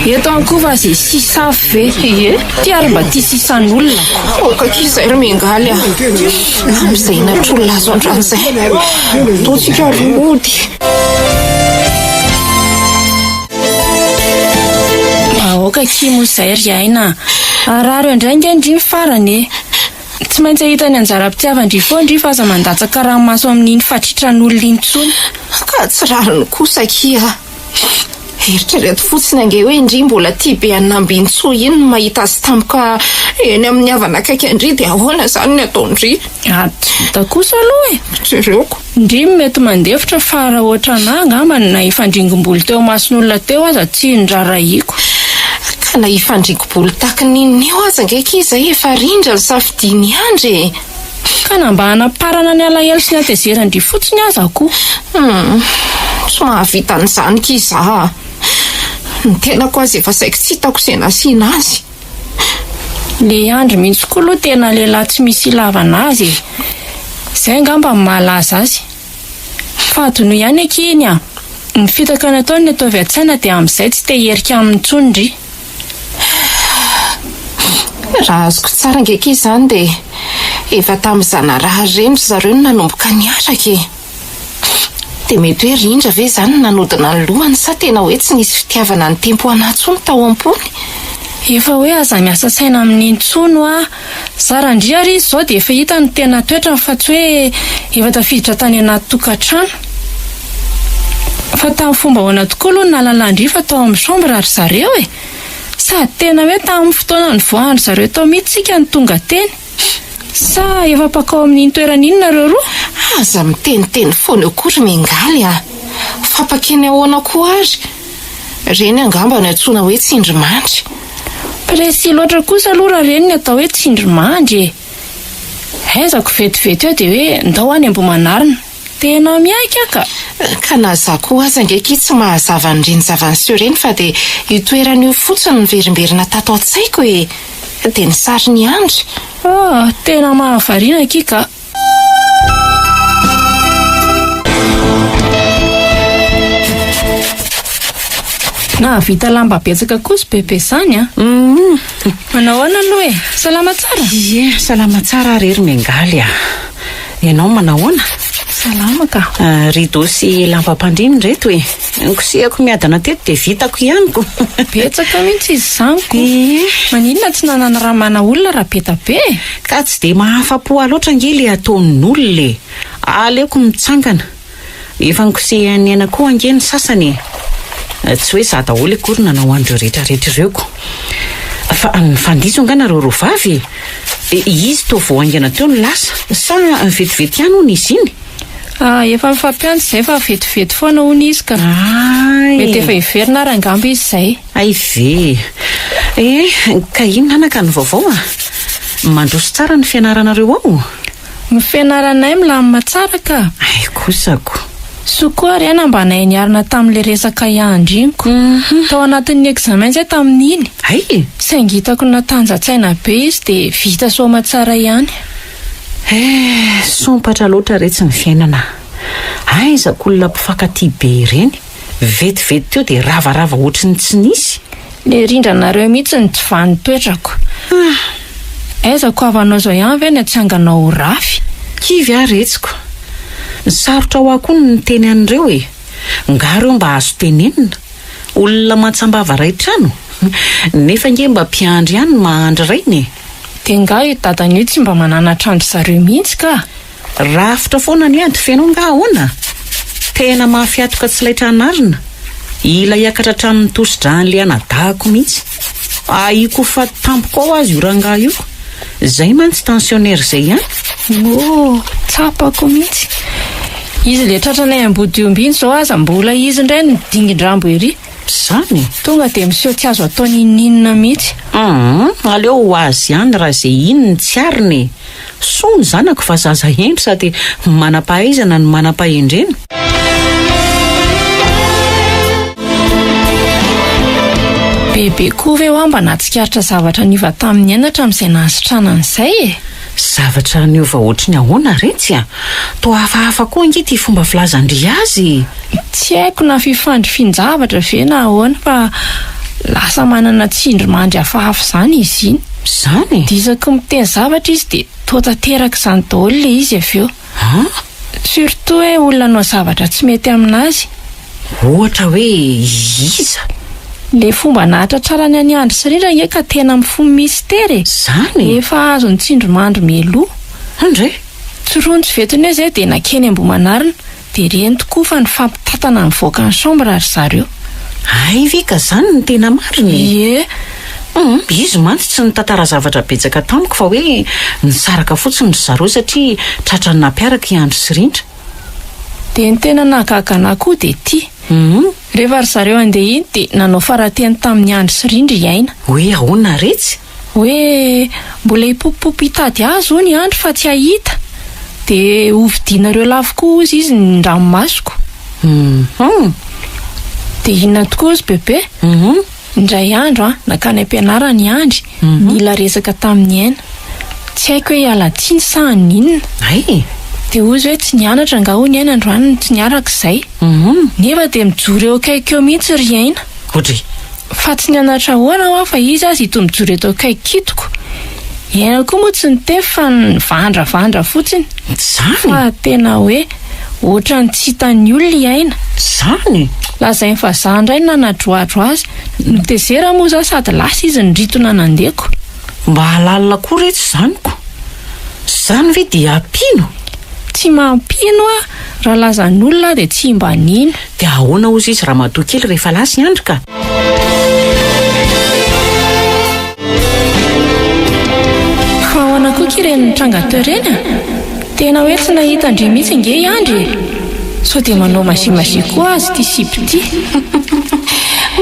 eto ankofa zay sisafy ve ty ary mba ty sisan'olona okakizay ry mengaly amizay natrolona azo andran'izay totsika rody aoka kimo zay ry aina araro indray ngendry ny farany tsy maintsy ahita ny anjara-pitiavandry foandry fa aza mandatsaka ranomaso amin'iny fatritran'olona iny tsony ka tsy rariny kosa kia eritrereto fotsiny ange hoe indry mbola tia be anambintsoa iny no mahita azy tampoka eny amin'ny havana akaiky andry dia ahoana zany ny ataondry tsy vita kosa aloha jereoko ndry mety mandefitra fa raha ohatra anahy angamba na ifandringom-boly teo mason'olona teo aza tsy nirarahiako ka na ifandringom-boly takin'inona eo aza ngaika izay efa rindra ny safidiny Andry ka na mba hanaparana ny alahelo sy ny atezerandry fotsiny aza koa tsy mahavita n'izany kiza ny tenako azy efa saiko tsy hitako izay nasiana azy le Andry mihitsy koa aloha tena lehilahy tsy misy ilavana azy izay angamba mahalaza azy fa adono ihany akiny ny fitaka nataony ny ataovy an-tsaina dia amin'izay tsy teherika amin'ny tsondry raha azoko tsara ngaika izany dia efa tamin'izana raha reny zareo no nanomboka niaraka dia mety hoe rindra ve izany nanodina ny lohany sa tena hoe tsy nisy fitiavana ny tempo anatsony tao am-pony efa hoe aza miasa saina amin'ny intsono zarandry ary izy zao dia efa hita ny tena toetrany fa tsy hoe efa tafiditra tany anaty tokantrano fa tamin'ny fomba hoana tokoa aloha nalalandry fa tao amin'ny chambre ary zareo sady tena hoe tamin'ny fotoana ny voahandro zareo tao mihitsy sika ny tonga teny sa efa pakao amin'iny toerana iny nareo roa aza miteniteny foana eo kory mengaly fampakeny ahoana koa ary reny angamba ny antsoina hoe tsindrimandry presy loatra kosa aloha raha reny ny atao hoe tsindrimandry aizako vetivety eo dia hoe ndao any ambomanarina tena miaika ka na za koa aza ngaika tsy mahazava ny reny zavanyseho reny fa dia itoerana io fotsiny ny verimberina tato an-tsaiko dia ny sary ny Andry tena mahavariana kika na vita lamba betsaka kosa bebe izany a. Manao ahoana aloha e? Salama tsara? Ie, salama tsara ary ry miangaly a. Ianao manao ahoana? Salama ka. Rideau sy lampam-pandriany reto e. Kosehako miadana teto dia vitako ihaniko. Betsaka mihitsy izy zaniko. Maninona tsy nanana raha mana olona raha beta be? Ka tsy dia mahafa-po loatra angely ataon'olona. Aleoko mitsangana. Efa nikosehany aina koa angeny sasany. Tsy hoe za daholo akory nanao andreo rehetrarehetra ireoko. Fa nifandiso anganareo roa vavy. Izy toa vao aingana teo ny lasa. Sa vetivety ihany hono izy iny? Efa mifampianatra izay fa vetivety foana hono izy ka. Mety efa hiverina ary angamba izy izay. Ay ve. Ka inona anaka ny vaovao a? Mandroso tsara ny fianaranareo ao? Ny fianaranay milamina tsara ka. Ay kosako. Sokoa ry mba nahay niarina tamin'ilay resaka iandriniko. Tao anatin'ny examen izay tamin'iny. Ay. Saingy hitako natanjatsaina be izy dia vita soma tsara ihany. Sompatra loatra retsy ny fiainana. Aizako olona mpifankatia be ireny. Vetivety teo dia ravarava ohatriny tsy nisy. Le rindranareo mihitsy ny tsy vany toetrako. Aizako avanao zao ihany ve ny atsanganao rafy. Kivy retsiko. Sarotra ho akoa ny teny an'ireo e. Ngareo mba azo tenenina. Olona matsambava ray trano. Nefa nge mba mpiandry ihany mahandry rainy. Dia nga io dadan'io tsy mba mananatra andry zareo mihitsy ka. Rafitra foana ny ady fenao nga ahoana. Tena mahafiatoka tsy laitra anarina. Ila hiakatra hatramin'ny tosidran'le anadahako mihitsy. Aiko fa tampoko ao azy io ranga io. Zay mantsy tensionnaire zay ihany. Tsapako mihitsy. Izy le tratranay ambody ombiny zao aza mbola izy indray ny dingindrambo ery. Zany. Tonga dia miseho tsy azo atao ninina mihitsy. Aleo ho azy ihany raha izay inony tsy ariny. Soa ny zanako fa zaza endry sady manam-pahaizana ny manam-pahendrena. Bebe koa ve ho mba nahatsikaritra zavatra niova tamin'ny enatra amin'izay nahasitrana an'izay e? Zavatra niova ohatry ny ahoana retsy a? Toa hafahafa koa ange ty fomba filazandry azy. Tsy haiko na fifandry-finjavatra ve na ahoana fa lasa manana tsindrimandry hafahafa izany izy iny. Zany? Disako miteny zavatra izy dia toa tanteraka izany daholo le izy avy eo. Surtout hoe olona nao zavatra tsy mety aminazy. Ohatra hoe iza? Le fomba nahatra tsara ny aniandry sy rindra nge ka tena mifono mistere. Zany? Efa azo ny tsindrimandry meloa. Andre? Tsirontsy vetiny hoe izay dia nakeny ambomanarina dia reny tokoa fa nifampitatana mivoaka ny chambre ary zareo. Ay ve ka zany ny tena mariny? Ie. Izy mantsy tsy nitantara zavatra betsaka tamiko fa hoe nisaraka fotsiny ry zareo satria tratrany nampiaraka iandry sy rindra. Dia ny tena nahagagana koa dia ty. Rehefa ry zareo andeha iny dia nanao farateny tamin'ny andry sy rindra iaina. Hoe ahoana retsy? Hoe mbola hipopopy hitady azy ho ny andro fa tsy hahita. Dia hovidianareo lavokoa ozy izy ny ranomasoko. Dia inona tokoa ozy bebe? Indray andro nakany am-pianarana ny andry. Nila resaka tamin'ny aina. Tsy haiko hoe hialatsiny sa ninona. Ay. Dia ozy hoe tsy nianatra nga ho ny aina androany tsy niaraka izay. Nefa dia mijoro eo akaiky eo mihitsy ry aina. Ohatry? Fa tsy nianatra ahoana ho fa izy azy hito mijoro eto akaiky kitoko. Iaina koa moa tsy nitefy fa nivandravandra fotsiny. Zany? Fa tena hoe ohatra ny tsy hitan'ny olona iaina. Zany? Lazainy fa za indray nanadroadro azy. Nitezera moa za sady lasa izy nritona nandeko. Mba halalina koa retsy zaniko. Zany ve dia ampino? Tsy mampino raha lazan'olona dia tsy mba nino. Dia ahoana ozy izy raha matoa kely rehefa lasa andro ka? Fa ahoana koa kireny nitranga teo ireny tena hoe tsy nahita andre mihitsy nge iandry. So dia manao mazimazia koa azy ty sipy ty.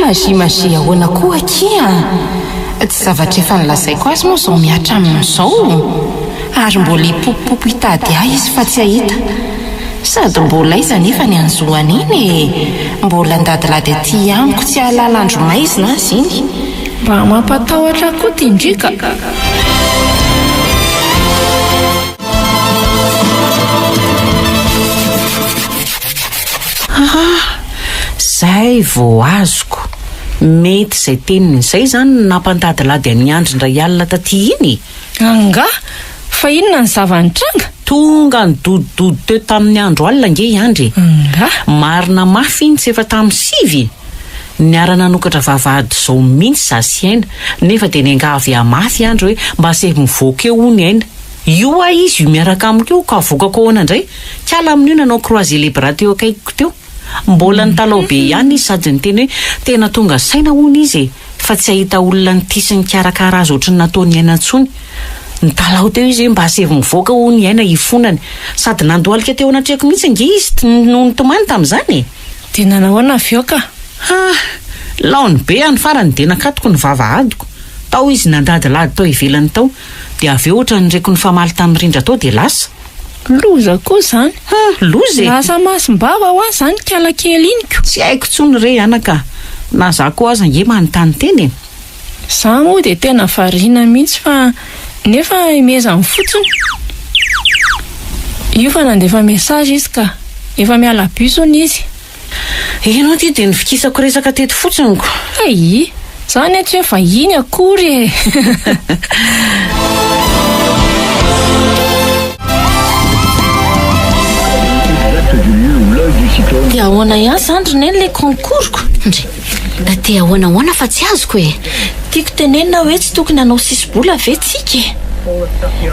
Mazimazia ahoana koa kia? Tsy zavatra efa nilazaiko azy moa zao miatra amin'izao. Ary mbola hipopopopy hitady ahy izy fa tsy hahita. Sady mbola iza nefa ny anzoany iny mbola ndadilady aty amiko tsy hahalala andro maizina azy iny. Mba mampatahotra koa ty indrika. Zay vao azoko. mety izay teniny izay izany nampantadilady any andrindray alina taty iny. Anga fa inona ny zavanitranga? Tonga ny dodidody teo tamin'ny andro alina nge Andry. Anga Marina mafy iny tsy efa tamin'ny 7 niara-nanokatra vavahady zao mihitsy zasiaina nefa dia niangavy amafy Andry hoe mba sehy mivoaka eo hony aina. Io izy io miaraka amiko ka vokako ahoana indray kiala amin'io nanao croisé libra teo akaikiko teo. Mbola ny talao be ihany izy sady ny teny hoe tena tonga saina hony izy fa tsy ahita olona nitisi ny karakara azy ohatry ny nataony aina ntsony. Ny talao teo izy mba sehy mivoaka hony aina hifonany sady nandohalika teo anatreko mihitsy nge izy noho ny tomany tamin'izany. tena nahoana avy eo ka? Laony be any farany dia nakatoko ny vavahadiko. Tao izy nandadilady tao ivelany tao dia avy eo ohatra ny reko ny famaly tamin'ny rindra tao dia lasa. Loza koa zany. Loza e. Lasa masim-bava ho azy zany kiala kely iniko. Tsy haiko tsony re anaka. Na za koa aza nge manontany teny. Za moa dia tena variana mihitsy fa nefa mezany fotsiny. Io fa nandefa message izy ka efa miala busony izy. Eno ty dia nifikisako resaka teto fotsiny ko. Ai, zany tsy efa iny akory e. Dia ahoana ihany zandry neny ilay concours-ko? Da te ahoana fa tsy azoko e. Tiako tenenina hoe tsy tokony hanao sisibola ve tsika e.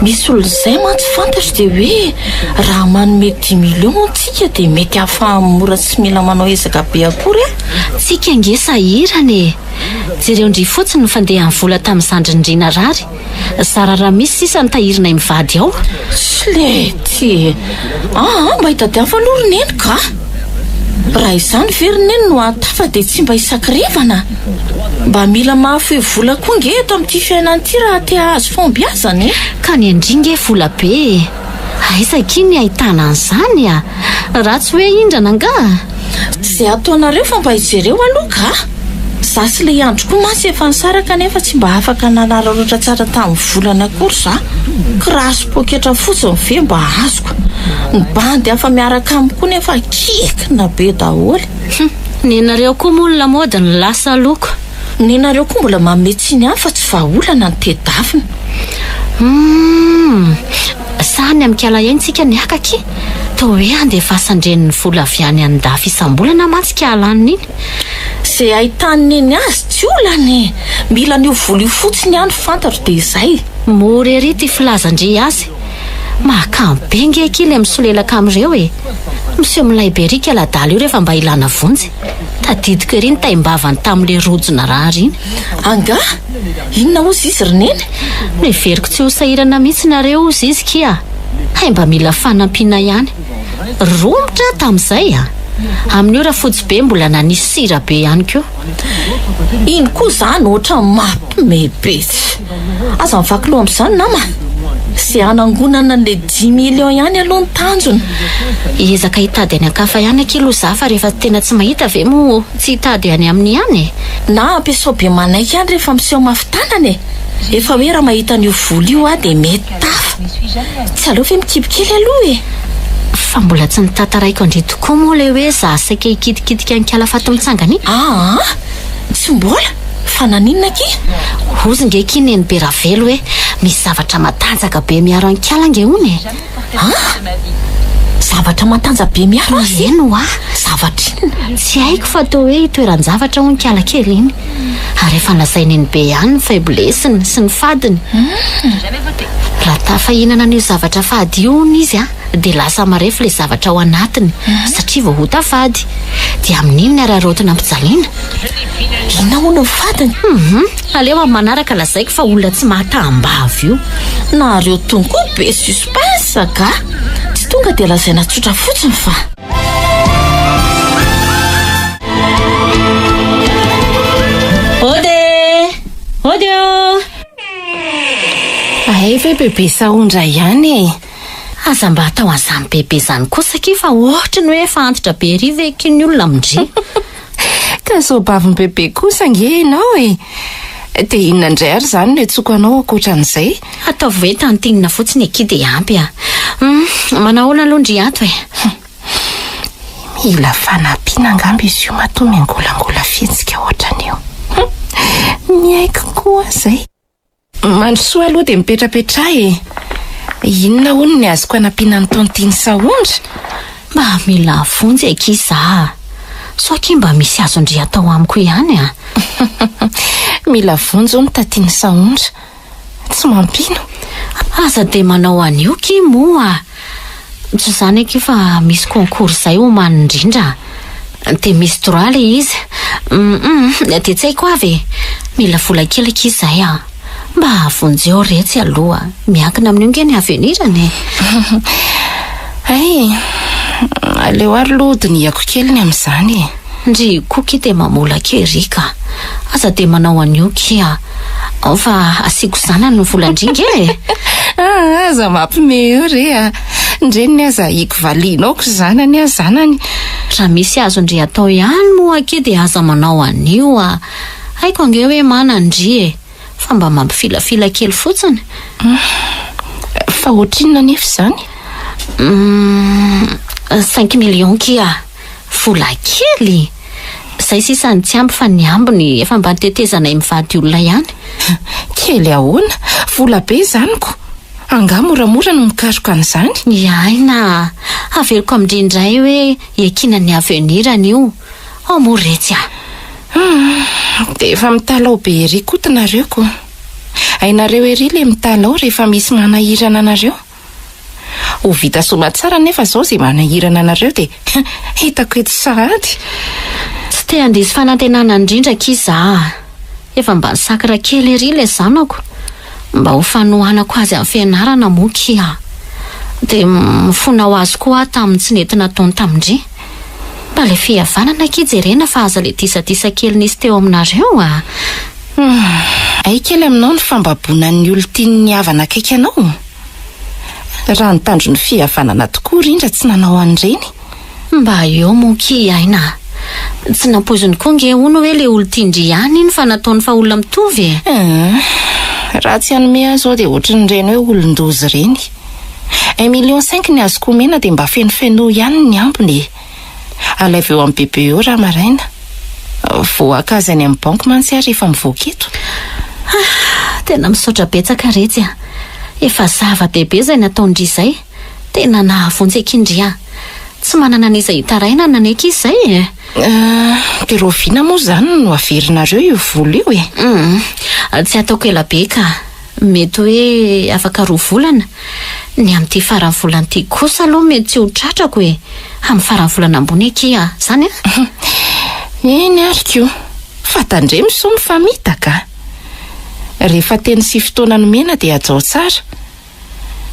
Misy olo izay mantsy fantatro dia hoe raha manome 10 millions tsika dia mety ahafahamora tsy mila manao ezaka be akory e. Tsika nge sahirana e. Jereo ndry fotsiny ny fandehan'ny vola tamin'ny Sandrindrina rary. Sara raha misy sisa nitahirina mivady ao. Slety. Mba hitadiava loroneny ka. Raha izany verineny no atafa dia tsy mba hisakirevana. Mba mila mahafo vola koa nge eto amin'ity fiainan'ity raha te hahazo fombiazany. Ka ny andringe vola be. Aisaka iny ahitana an'izany a. Ratsy hoe indrana anga. Izay ataonareo fa mba hijereo aloha ka. Za sy ilay andro koa masy efa nisaraka nefa tsy mba afaka nanararaotra tsara tamin'ny volany akory za. Kirasy poketra fotsiny ve mba azoko. Ny bandy afa miaraka amiko nefa kikina be daholy. Nenareo koa molona mody ny lasa loko. Nenareo koa mbola mametsiny ihany fa tsy vaholana ny tedavina. Sahany amin'ny kiala iaintsika ny akaky. Tao hoe andefasandren'ny vola avy any an-dafy isam-bolana mantsika alany iny. Izay ahitany neny azy tsy olany. Mila n'io vola io fotsiny ihany fantatro dia izay. Mory ery ty filazandre azy. Mahakamo nge kely misolelaka amin'ireo e. Miseho milay berika aladala io rehefa mba ilana vonjy. Tadidiko ery ny taimbavany tamin'ilay rojona rary iny. Anga? Inona ozy izy roneny? Miveriko tsy ho sahirana mihitsy nareo ozy izy kia. Hay mba mila fanampiana ihany. Romotra tamin'izay a. Amin'io raha fotsy be mbola nanisy sira be ihany koa. Iny koa zany ohatra mampimebetsy. Aza mivakilo amin'izany nama. Izay anangonana le 10 millions ihany aloha ny tanjony. Ezaka hitady any ankafa ihany akilo za fa rehefa tena tsy mahita ve mo tsy hitady any amin'ny ihany. Na ampiasao be manaiky ihany rehefa miseho mafitanana e. Efa hoe raha mahita n'io vola io dia mety tafa. Tsy aleo fe mikibikely aloha e. Fa mbola tsy nitantaraiko andry tokoa moa le hoe za saika hikitikitika ny kiala fato mitsangany. Tsy mbola fa naninona ki? Ozy nge kineny be ravelo hoe misy zavatra matanjaka be miaro any kiala nge hony. Zavatra matanjaka be miaro azy? Eno Zavatra inona? Tsy haiko fa tao hoe itoeran-javatra ho ny kiala kely iny. Ary efa lazaineny be ihany ny faiblesiny sy ny fadiny. Raha tafahinana n'io zavatra fady io hony izy dia lasa marefo le zavatra ao anatiny satria vao ho tafady dia amin'iny ararotina ampijaliana. Inona hono ny fadiny? Aleo amin'ny manaraka lazaiko fa olona tsy mahataam-bavy io. Nareo tonga be suspense ka. Tsy tonga dia lazaina tsotra fotsiny fa. Ody Ay ve bebe sahondra ihany e. Aza mba atao an'izany bebe zany kosa ki fa ohatra ny hoe efa antitra be ry ve kiny olona amindry. Ka zao baviny bebe kosa nge ianao e. Dia inona indray ary zany no tsoko anao akoatran'izay? Ataovy hoe tantinina fotsiny eky dia ampy a. Manahoana aloha ndry ato e. Mila fanampiana angamba izy io matoa miangolangola fihetsika ohatran'io. andro soa aloha dia mipetrapetra e. Inona hono ny azoko anampiana ny tontiny sahondra? Mba mila vonjy akiza. So aky mba misy azondry atao amiko ihany a. Mila vonjy hono tatiany sahondra. Tsy mampino. Aza dia manao anio ki moa. Tsy zany aky fa misy concours zay omany indrindra. Dia misy droit le izy. Dia tsy haiko avy. Mila vola kely akizay a. Mba vonjeo retsy aloha. Miankina amin'ny ongeny avenirany. Ay, aleo ary lodiny ako kely ny amin'izany. Ndry koky dia mamola kerika. Aza dia manao anio kia. Fa asiako zanany ny volandringa e. Aza mampime eo re a. Ndreny aza hiko valinaoko zanany a zanany. Raha misy azondry atao ihany moa ke dia aza manao anio a. Haiko ange hoe manandry e. Fa mba mampifilafila kely fotsiny. Fa ohatrinona nefa izany? 5 millions kia. Vola kely. Zay sisany tsy ampy fa ny ambiny efa mba tetezanay mivady olona ihany. Kely ahoana? Vola be zaniko. Anga moramora no mikaroka an'izany. Iaina. Averiko amindrindray hoe ekina ny avenirany io. Ao moa retsy a. Dia efa mitalao be ery kotinareo ko. Ainareo ery le mitalao rehefa misy manahirana anareo. Ho vita soma tsara nefa zao zay manahirana anareo dia hitako eto sahady. Tsy te handisy fanantenana indrindra kiza. Efa mba nisakra kely ery le zanako. Mba ho fanohanako azy amin'ny fianarana moa kia. Dia mifona ho azy koa tamin'ny tsy nentina taony tamindry. Mba le fihavanana kijerena fa aza le tisadisa kely nisy teo aminareo a. Ay kely aminao ny fambabonan'ny olon-tiany havana akaiky anao. Raha nitandro ny fihavanana tokoa rindra tsy nanao an'ireny. Mba eo moa kia aina. Tsy nampoziny koa nge hono hoe le olon-tindry ihany iny fa nataony fa olona mitovy e. Raha tsy hanome azy ao dia ohatran'ireny hoe olon-dozy ireny. 1,5 million ny azoko omena dia mba fenofeno ihany ny ambiny. Alaivo eo amin'ny bebe eo raha maraina. Voaka azy any amin'ny banky mantsy ary efa mivoaka eto. Tena misaotra betsaka retsy a. Efa zava-dehibe izay nataondry izay. Tena nahavonjy akindria. Tsy manana n'izay hitaraina naneky izay e. Dia roviana moa zany no averinareo io vola io e. Tsy ataoko ela be ka. Mety hoe afaka 2 volana. Ny amin'ity farany volana ity kosa aloha mety tsy ho tratrako e. Amin'ny farany volana ambony kia zany a. Eny ariko. Fatandremo so mifamitaka. Rehefa teny sy fotoana nomena dia ajao tsara.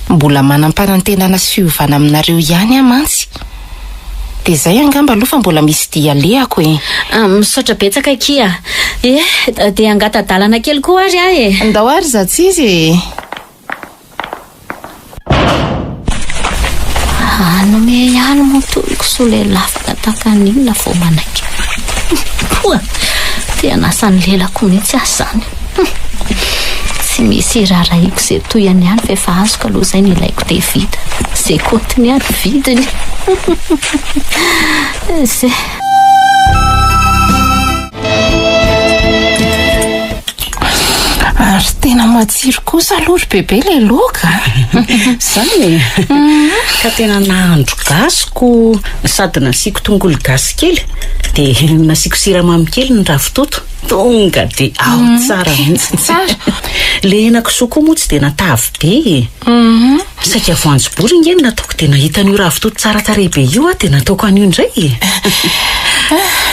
Mbola manam-panantenana sy fiovana aminareo ihany amantsy. Dia zay angamba aloha fa mbola misy dia lehako e. Misaotra betsaka kia. Dia angata-dalana kely koa ary ahy e. Andao ary zatsy izy. Nome ihany moa toliko so le lafaka takan'inona vao manaiky. Tia nasan'ny lelako mihitsy ahy zany. Tsy misy raraiko izay toyany ihany fa efa azoko aloha izay ny ilaiko dia vita. Izay kotiny ary vidiny. Izay. Ary tena matsiro kosa aloha bebe le loka. Zany ka tena nahandro gasiko sady nasiako tongolo gasy kely dia nasiako siramamy kely ny ravitoto. Tonga dia ao tsara mihitsy. Tsara. Le henakisoa koa moa tsy dia natavy be e. Saika voanjobory ingeny nataoko dia nahita an'io ravitoto tsara tarehy be io dia nataoko an'io indray.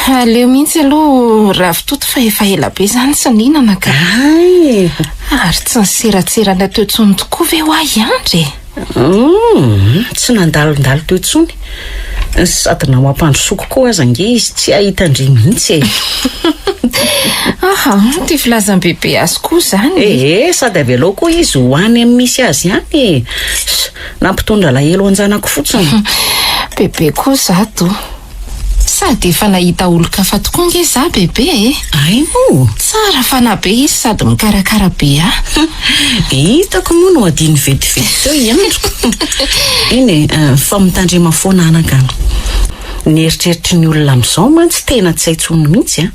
Aleo mihitsy aloha ravitoto fa efa ela be zany sy nihinana ka. Ary tsy niseratserana teo tsony tokoa ve ho ahy andry. Tsy nandalondalo teo tsony. Sady na mampandrosoko koa aza nge izy tsy ahitandry mihitsy e. Ty filazam-bebe azy koa zany. Sady avy alao koa izy hoany amin'ny misy azy ihany e. Nampitondra lahelo anjanako fotsiny. Bebe koa zato. Sady efa nahita olon-kafa tokoa nge za bebe e. Ay mo. Tsara fana be izy sady mikarakara be a. Hitako moa no adiny vetivety teo iandroko. Iny fa mitandrema foana anaka. Ny eritreritry ny olona amin'izao mantsy tena tsy haintsony mihitsy a.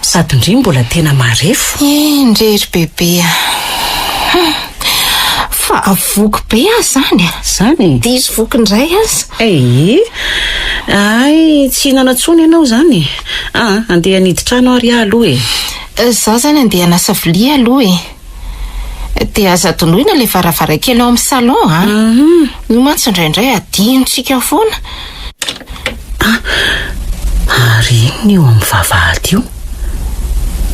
Sady ndry mbola tena marefo. Ndrery bebe a. Fa voky be azy zany Zany? dia izy voky indray azy. Ay, tsy nanantsony ianao zany. Andeha niditrano ary aloha Zaho zany andeha hanasa vilia aloha dia aza tonoina ilay varavarankely ao amin'ny salon io mantsy indraindray adinontsika foana. Ary iny eo amin'ny vavahady io.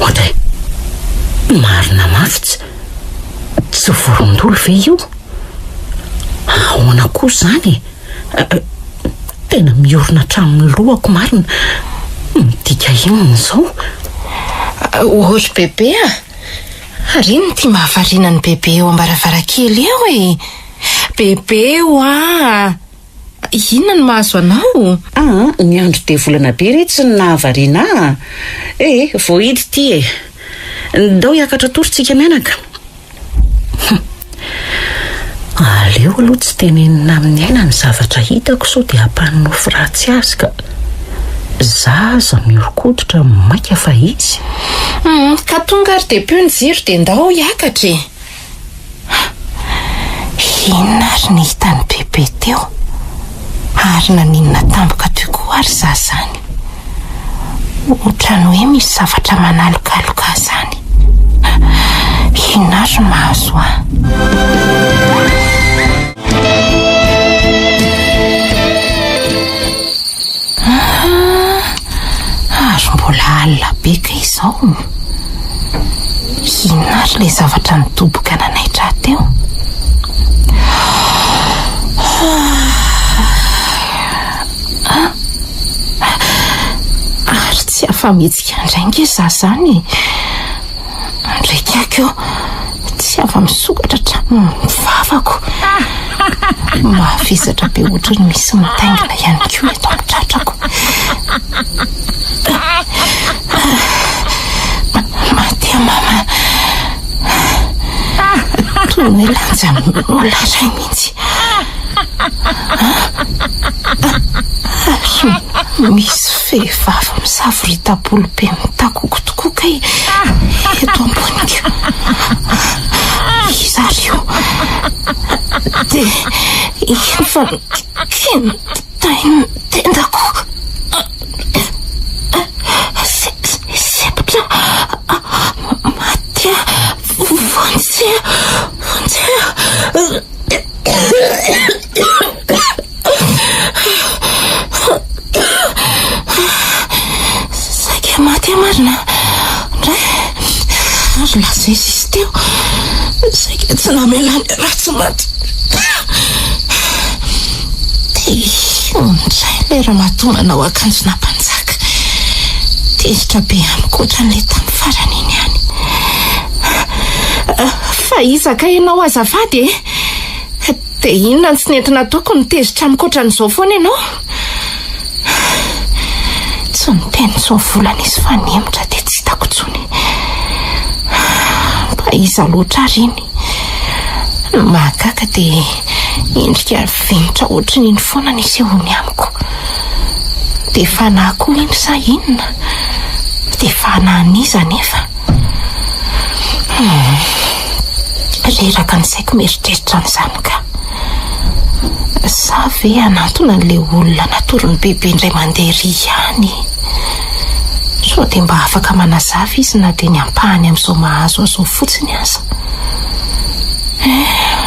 Oday, marina mafy tsy vorondolo ve io? Ahoana koa zany? Tena miorina hatramin'ny lohako marina. Midika inona izao? Ohatry bebe ary iny tia mahavariana ny bebe eo ambaravarankely eo Bebe inona no mahazo anao? Ny andro de volana be re tsy nahavariana. Voahidy ty ndao hiakatra torytsika mianaka. Aleo aloha tsy tenenina amin'ny aina ny zavatra hitako sao dia hampanonofo ratsy azy ka zaza miorokoditra maika fa izy. Ka tonga ary dia peo ny jiro dia ndao hiakatra. Inona ary ny hitan'ny bebe teo? Ary naninona tampoka tokoa ary za zany. Ohatrany hoe misy zavatra manalokaloka zany. Inona ary no mahazo ary mbola alina be ka izao. Inona ary ilay zavatra nidoboka nanaitra teo? Ary tsy afa-mihetsika indraingy za zany. Ndraiky eo tsy afa-misokatra hatramin'ny mivavako. Mavizatra be ohatra ny misy mitaingina ihany koa eto amin'ny tratrako. Maty mama. Toy ny hoe lanja nolaray mihitsy. Misy vehivavy misavoritapolo be mitakokotokoka eto ambonika. Iza io? Dia iny fa tendako. Sepitra matya vonjea. Saika maty marina. Ary lasa izy teo. Saika tsy namelany ratsy maty. Dia ondray ilay ramatonana ao akanjona mpanjaka. Tezitra be ankoatran'ilay tamin'ny farany iny ihany. Fa izaka ianao azafady dia inona tsy nentina ataoko ny tezitra mikoatran'izao foana ianao? Tsy niteny izao volana izy fa niemotra dia tsy hitako intsony. Mba iza loatra ary iny. Mahagaga dia endrika venitra ohatry n'iny foana ny isehony amiko. Dia fanahy koa iny sa inona? Dia fanahy niza nefa. Reraka ny saiko mieritreritra an'izany ka. Sa ve anantona n'ilay olona natoron'ny bebe indray mandeha ry ihany? Sao dia mba afaka manazava izy na dia ny ampahany amin'izao mahazo azo fotsiny aza.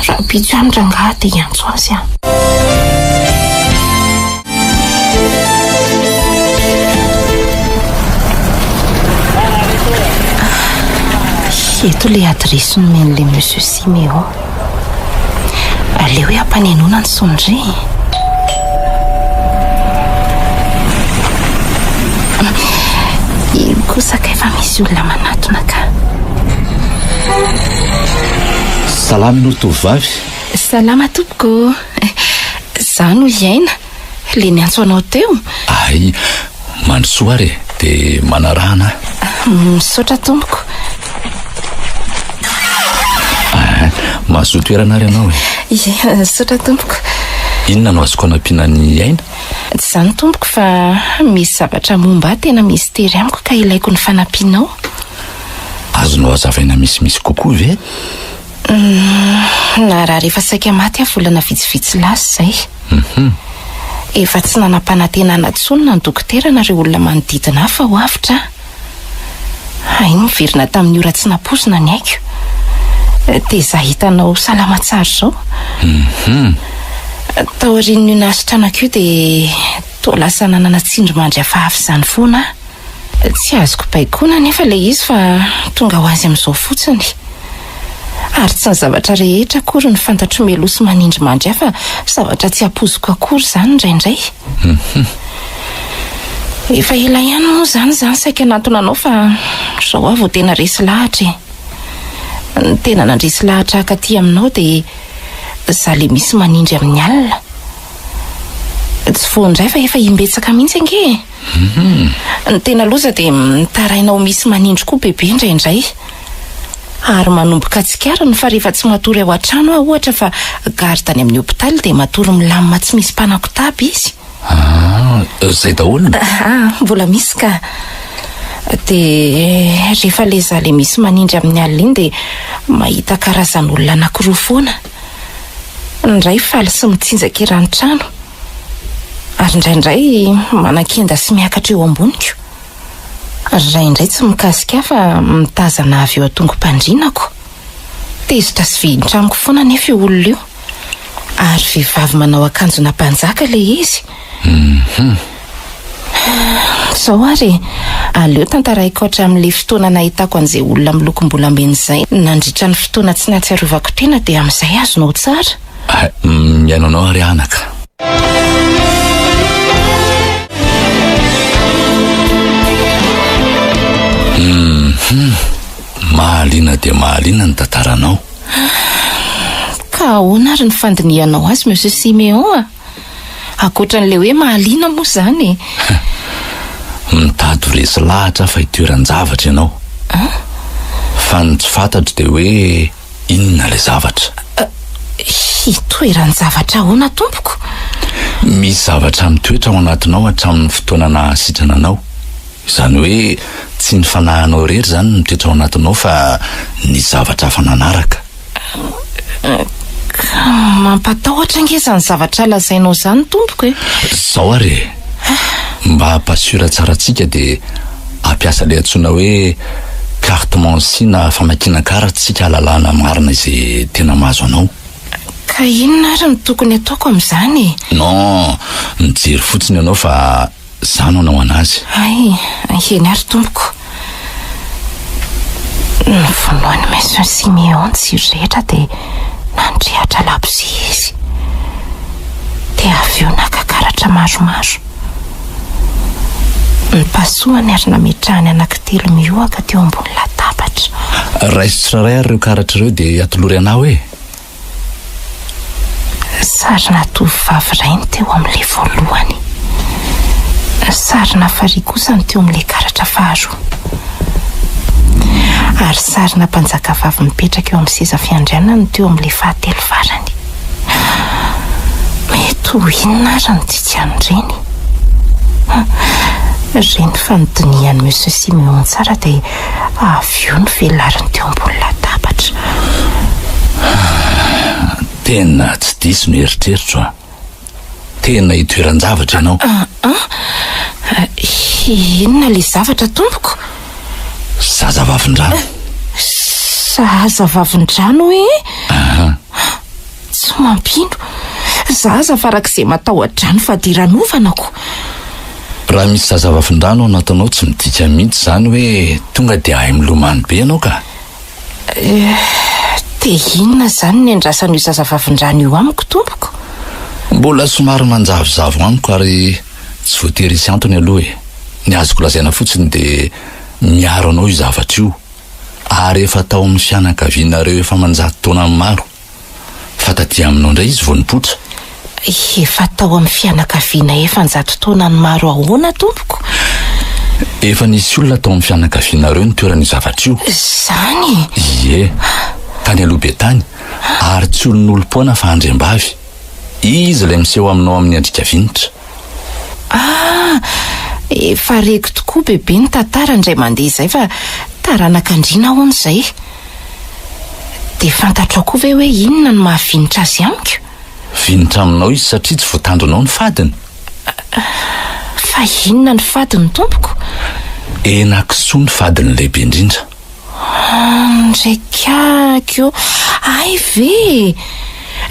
Raha bijo andrangaha dia hiantso azy Eto ilay adresy nomen'ilay Monsieur Siméon. Aleo hoe ampanenona ny Sondre. Ino kosa ka efa misy olona manatona ka. Salama no tovovavy. Salama tompoko. Za no iaina. Le niantso anao teo. Ay, mandrosoa ary dia manarahana. Misaotra tompoko. Mahazo toerana ary ianao Misaotra tompoko. Inona no azoko anampiana ny aina? Tsy izany tompoko fa misy zavatra momba tena mistery amiko ka ilaiko ny fanampianao. Azonao hazavaina misimisy kokoa ve? Na raha rehefa saika maty a volana vitsivitsy lasy zay. Efa tsy nanam-panantenana tsonona ny dokotera na ireo olona manodidina fa ho avitra. Ay, miverina tamin'ny ora tsy naposina ny aiko. Dia za hitanao salama tsara zao. Tao aorian'io nasitrana kio dia toa lasa nanana tsindry mandry hafahafa izany foana. Tsy azoko baikona nefa ilay izy fa tonga ho azy amin'izao fotsiny. Ary tsy ny zavatra rehetra akory ny fantatro meloso manindry mandry hafa, zavatra tsy hampoziko akory izany indraindray. Efa ela ihany moa izany saika natona anao fa zao avy tena resy lahatra. Ny tena nandresy lahatra akaty aminao dia za le misy manindry amin'ny alina. Tsy voandray fa efa imbetsaka mihitsy ange. Ny tena loza dia mitarainao misy manindry koa bebe indraindray. Ary manomboka tsikara fa rehefa tsy matory ao an-trano ohatra fa gary tany amin'ny hopitaly dia matory milamina tsy misy mpanakotaba izy. Zay daholo? Mbola misy ka. Dia rehefa le za le misy manindry amin'ny alina iny dia mahita karazan'olona anankiroa foana. Indray faly sy mitsinjaka eran-trano, ary indraindray manan-kenda sy miakatra eo amboniko. Ray indray tsy mikasika fa mitazana avy eo an-tongo-pandrinako. Tezitra sy vihin-tramiko foana nefa io olona io. Ary vehivavy manao akanjona mpanjaka le izy. Zao ary aleo tantaraiko hatramin'le fotoana nahitako an'izay olona milokom-bolamena izay nandritra ny fotoana tsy nahatsiarovako tena dia amin'izay azonao tsara. Miainanao ary anaka. Mahaliana dia mahaliana ny tantaranao. Ka ahoana ary ny fandinihanao azy Monsieur Siméon? Ankoatran'ilay hoe mahaliana moa izany. Mitady resy lahatra fa hitoeran-javatra ianao. Fa ny tsy fantatro dia hoe inona ilay zavatra. Hitoeran-javatra ahoana tompoko? Misy zavatra mitoetra ao anatinao hatramin'ny fotoana nahasitrana anao. Izany hoe tsy ny fanahinao rery izany mitoetra ao anatinao fa ny zavatra hafa nanaraka. Mampatahotra angeza ny zavatra lazainao izany tompoko e. Zao ary mba hampasiora tsara tsika dia ampiasa ilay antsoina hoe carte mensie na famakinan-karatsika halalana marina izay tena mahazo anao. Ka inona ary ny tokony ataoko amin'izany? Non, mijery fotsiny ianao fa izany anao anazy. Ay, eny ary tompoko. Ny voalohany Monsieur Siméon tsy rehetra dia nandrehatra labozia izy. Dia avy eo nakakaratra maromaro. Ny pasohany ary nametrahany anankitelo miohaka teo ambony latabatra. Raisitsiraray ary ireo karatra ireo dia atolory anao e. Sarina tovovavy iray ny teo amin'ilay voalohany. Sarina farihy kosa ny teo amin'ilay karatra faharoa. Ary sarina mpanjakavavy mipetraka eo amin'ny seza fiandrianana ny teo amin'ilay fahatelo farany. Mety ho inona ary ny dikan'ireny? Reny fanodinihan'ny Monsieur Siméon tsara dia avy eo ny velariny teo ambony latabatra. Tena tsy diso ny eritreritro a. Tena hitoeran-javatra ianao. Inona ilay zavatra tompoko? Zaza vavin-drano. Zaza vavin-drano e? Tsy mampino. Zaza farak'izay mataho-drano fa diranovanako. Raha misy zaza vavin-drano ao anatinao tsy midika mihitsy izany hoe tonga dia hay milomano be ianao ka. Dia inona izany ny andrasan'io zaza vavin-drano io amiko tompoko? Mbola somary manjavozavo amiko ary tsy voatery hisy antony aloha e. Ny azoko lazaina fotsiny dia miaro anao io zavatra io. Ary efa tao amin'ny fianakavianareo efa manjato taona maro. Fatadia aminao indray izy vao nipotra. Efa tao amin'ny fianakaviana efa njato taona ny maro ahoana tompoko? Efa nisy olona tao amin'ny fianakavianareo ny toeran'io zavatra io. Izany? Ie, tany aloha be tany. Ary tsy olon'olom-poana fa andriam-bavy. Izy ilay miseho aminao amin'ny andrika vinitra. Efa reko tokoa bebe ny tantara indray mandeha izay fa taranaka andrina ahoana izay. dia fantatro koa ve hoe inona no mahavinitra azy amiko? Vinitra aminao izy satria tsy voatandronao ny fadiny. Fa inona ny fadiny tompoko? Henan-kisoa ny fadiny lehibe indrindra. Ndraikako io. Ay ve?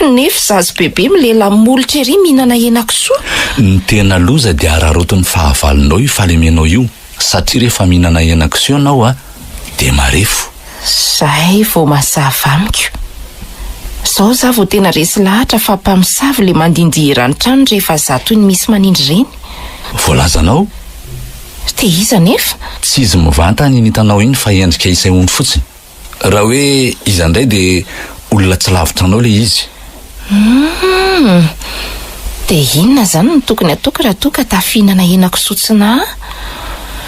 Nefa zazy bebe milela-molotra ery mihinana henan-kisoa. Ny tena loza dia ararotin'ny fahavalonao io falemenao io, satria rehefa mihinana henan-kisoa ianao dia marefo. Zay vao mazava amiko. Zao za vao tena resy lahatra fa mpamosavy le mandindiherany trano rehefa za toy ny misy manindry ireny. Voalazanao? Dia iza nefa? Tsy izy mivanta ny hitanao iny fa endrika isay ony fotsiny. Raha hoe iza indray dia olona tsy lavitra anao le izy. Dia inona zany no tokony ataoko raha toa ka tafihinana henan-kisoa tsy nahy?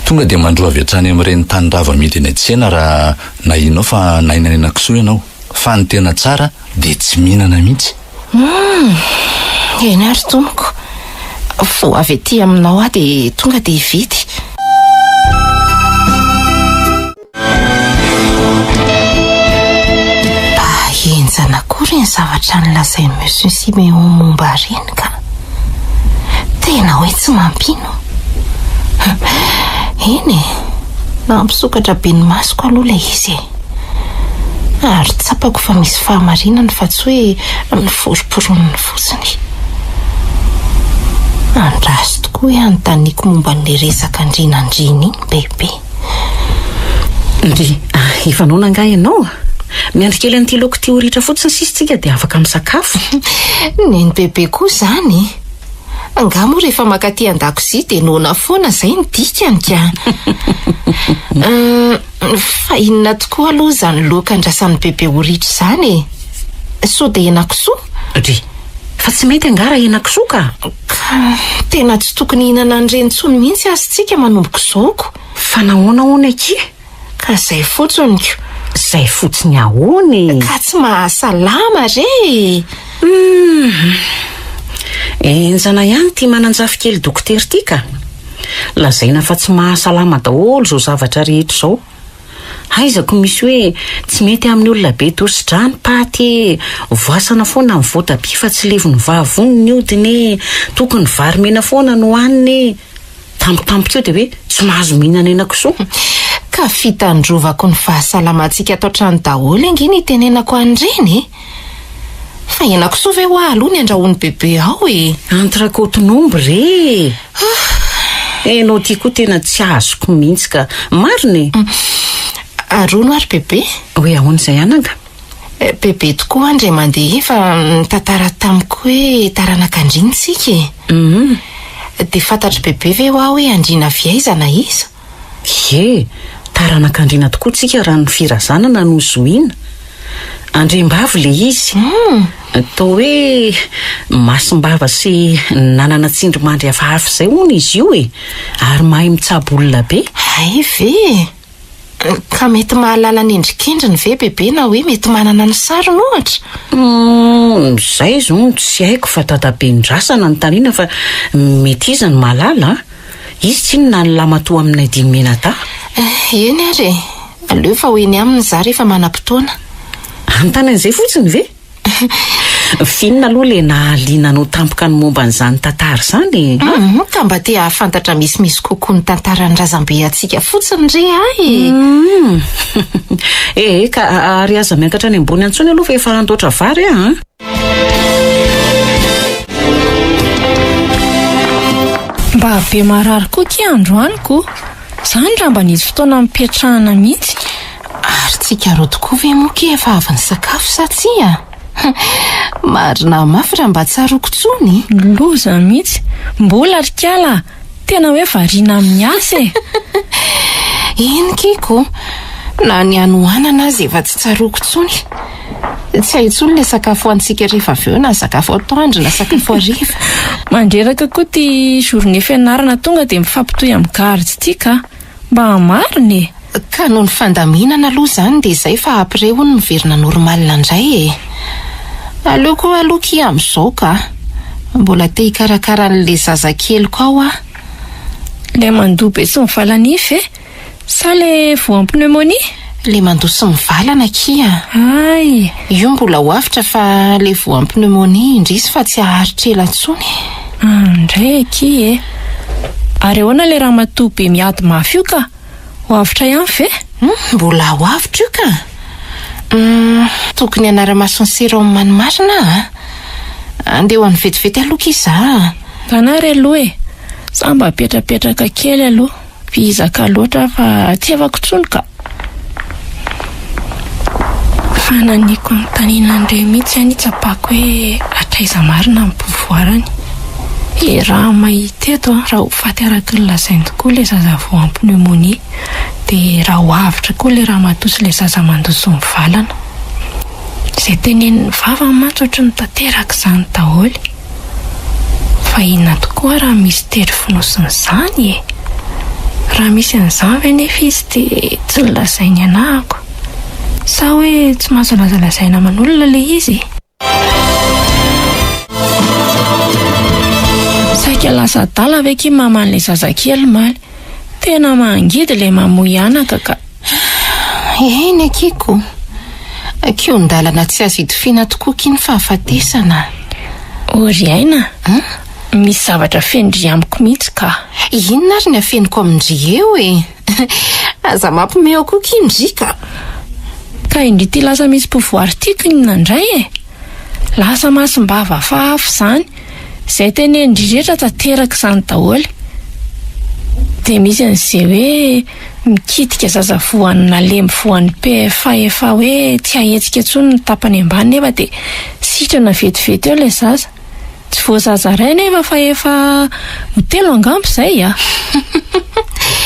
Tonga dia mandroa avy hatrany amin'ireny tany-drava amidy eny an-tsena raha nahinao fa nahinana henan-kisoa ianao. Fa ny tena tsara dia tsy mihinana mihitsy. Eny ary tompoko. Vao avy aty aminao dia tonga dia hividy. Enjana kory ny zavatra nilazainy Monsieur Siméon momba reny ka tena hoe tsy mampino. Eny nampisokatra be ny masoko aloha ilay izy ary tsapako fa misy fahamarinana fa tsy hoe niforiporoniny fotsiny. Andraso tokoa hoe anontaniako momba n'ilay resaka andrinandrina iny bebe. Efa nao nangaha ianao? Miandry kely an'ity laoko ty horitra fotsiny sisitsika dia afaka misakafo. Neny bebe koa zany. Anga moa rehefa makaty an-dakozia dia nona foana izay ny dikany ka. Fa inona tokoa aloha zany laoka andrasan'ny bebe horitra izany? Sao dia henan-kisoa? Fa tsy mety angara henan-kisoa ka? Tena tsy tokony hihinana an'ireny intsony mihitsy azontsika manomboko zaoko. Fa nahoana aky? Ka izay fotsiny ko. Izay fotsiny ahoany? Ka tsy mahasalama re. Enjana ihany ty mananjafy kely dokotera ty ka. Lazaina fa tsy mahasalama daholo zao zavatra rehetra zao. Aizako misy hoe tsy mety amin'ny olona be tosi-drano paty, voasana foana amin'ny voatabia fa tsy levony vavony ny odiny, tokony vary mena foana no haniny. Tampotampoka eo dia hoe tsy mahazo mihinana henan-kisoa. Ka fitandrovako ny fahasalamantsika ato an-trano daholo anginy itenenako an'ireny. Fa henan-kisoa ve ho aloha ny andrahoan'ny bebe ao Antrakotonomby re. Enao ty koa tena tsy azoko mihitsy ka mariny. Arono ary bebe. Hoe ahoana izay ananga? Bebe tokoa andray mandeha fa tantara tamiko hoe taranaka andrinitsika. Dia fantatry bebe ve ho hoe andrina viaizana iza? Taranaka-andriana tokoa tsika raha ny firazanana no zoina. Andriam-bavy le izy. Atao hoe masim-bava sy nanana tsindrimandry hafahafa izay hono izy io ary mahay mitsabo olona be. Ay ve? Ka mety mahalala ny endrikendriny ve bebe na hoe mety manana ny sariny ohatra? Zay zao tsy haiko fa dadabe-ndrasana ny taniana fa mety izy ny mahalala. Izy tsy inona ny lamatoa aminay dimena ta? Eny ary aleo fa hoeny aminy za rehefa manam-potoana. Antanan'izay fotsiny ve? Finina aloha le nahaliana no tampoka ny momba n'izany tantara izany. Ka mba te hahafantatra misimisy kokoa ny tantaran'ny razambe atsika fotsiny re ay. Ka ary aza miankatra any ambony antsony aloha fa efa andoatra vary Mba be marary koa ki androaniko. Zany raha mba nisy fotoana mipetrahana mihitsy. Ary tsika ro tokoa ve moa ke efa avy ny sakafo sa tsia? Marina mafy raha mba tsaroko tsony. Loza mihitsy. Mbola rikala. Tena hoe variana amin'ny asa Eny kiko. Na ny anohanana azy efa tsy tsaroko tsony. Tsy haintsony le sakafo antsika rehefa avy eo na sakafo atoandro na sakafo hariva. Mandreraka koa ty journée fianarana tonga dia mifampitohy amin'ny garde tika. Mba mariny. Ka noho ny fandaminana aloha zany dia izay fa après hono miverina normalina indray Aleoko aloky amin'izao ka. Mbola te hikarakara n'le zazakelyko ao Le mandobe sy mivalanify sa le voam-pneumonie? le mandosy mivalana kia. Ay, Io mbola ho avitra fa le voan'ny pneumonia indrisy fa tsy aharitra ela intsony. andray aky e. Ary ahoana le raha matoa be miady mafy io ka? Ho avitra ihany ve? Mbola ho avitra io ka. Tokony anara-maso ny sérum manimarina andeha ho an'ny vetivety aloka iza. Tanary aloha e. Za mba petrapetraka kely aloha. Bizaka loatra fa tsy afaka tsony ka. Fananiko amin'ny taninandray mihitsy any tsapako hoe atraiza marina amin'ny mpovoarany. Raha mahita eto raha ho faty araka ny lazainy tokoa le zaza voan'ny pneumonia, dia raha ho avitra koa le raha matosy le zaza mandoso mivalana. Izay tenenin'ny vava mantsy ohatry ny tanteraka izany daholo. Fa inona tokoa raha misy tery finosiny izany e? Raha misy an'izany ve nefa izy dia tsy nilazainy anahako? Sa hoe tsy mahazo lazalazaina aman'olona le izy? Saika lasa dala ve ky maman'le zazakely maly? Tena mangidy le mamoy anaka ka. Eny akiko. Kion-dalana tsy azo hidofina tokoa ky ny fahafatesana. Ory aina? Misy zavatra fendry amiko mihitsy ka. Inona ary ny afeniko amindry eo e? Aza mampomeo koa kindry ka. Ka indry ty lasa misy mpovoary tiako inandray e. Lasa masim-bava fahafo izany. Izay tenendry rehetra tanteraka izany daholo. Dia misy an'izay hoe mikitika zaza voan'ny nalemby voan'ny PFA efa hoe tsy ahetsika intsony ny tapany ambany nefa dia sitrana vetivety eo ilay zaza. Tsy voazaza ray nefa fa efa mitelo angambo izay a.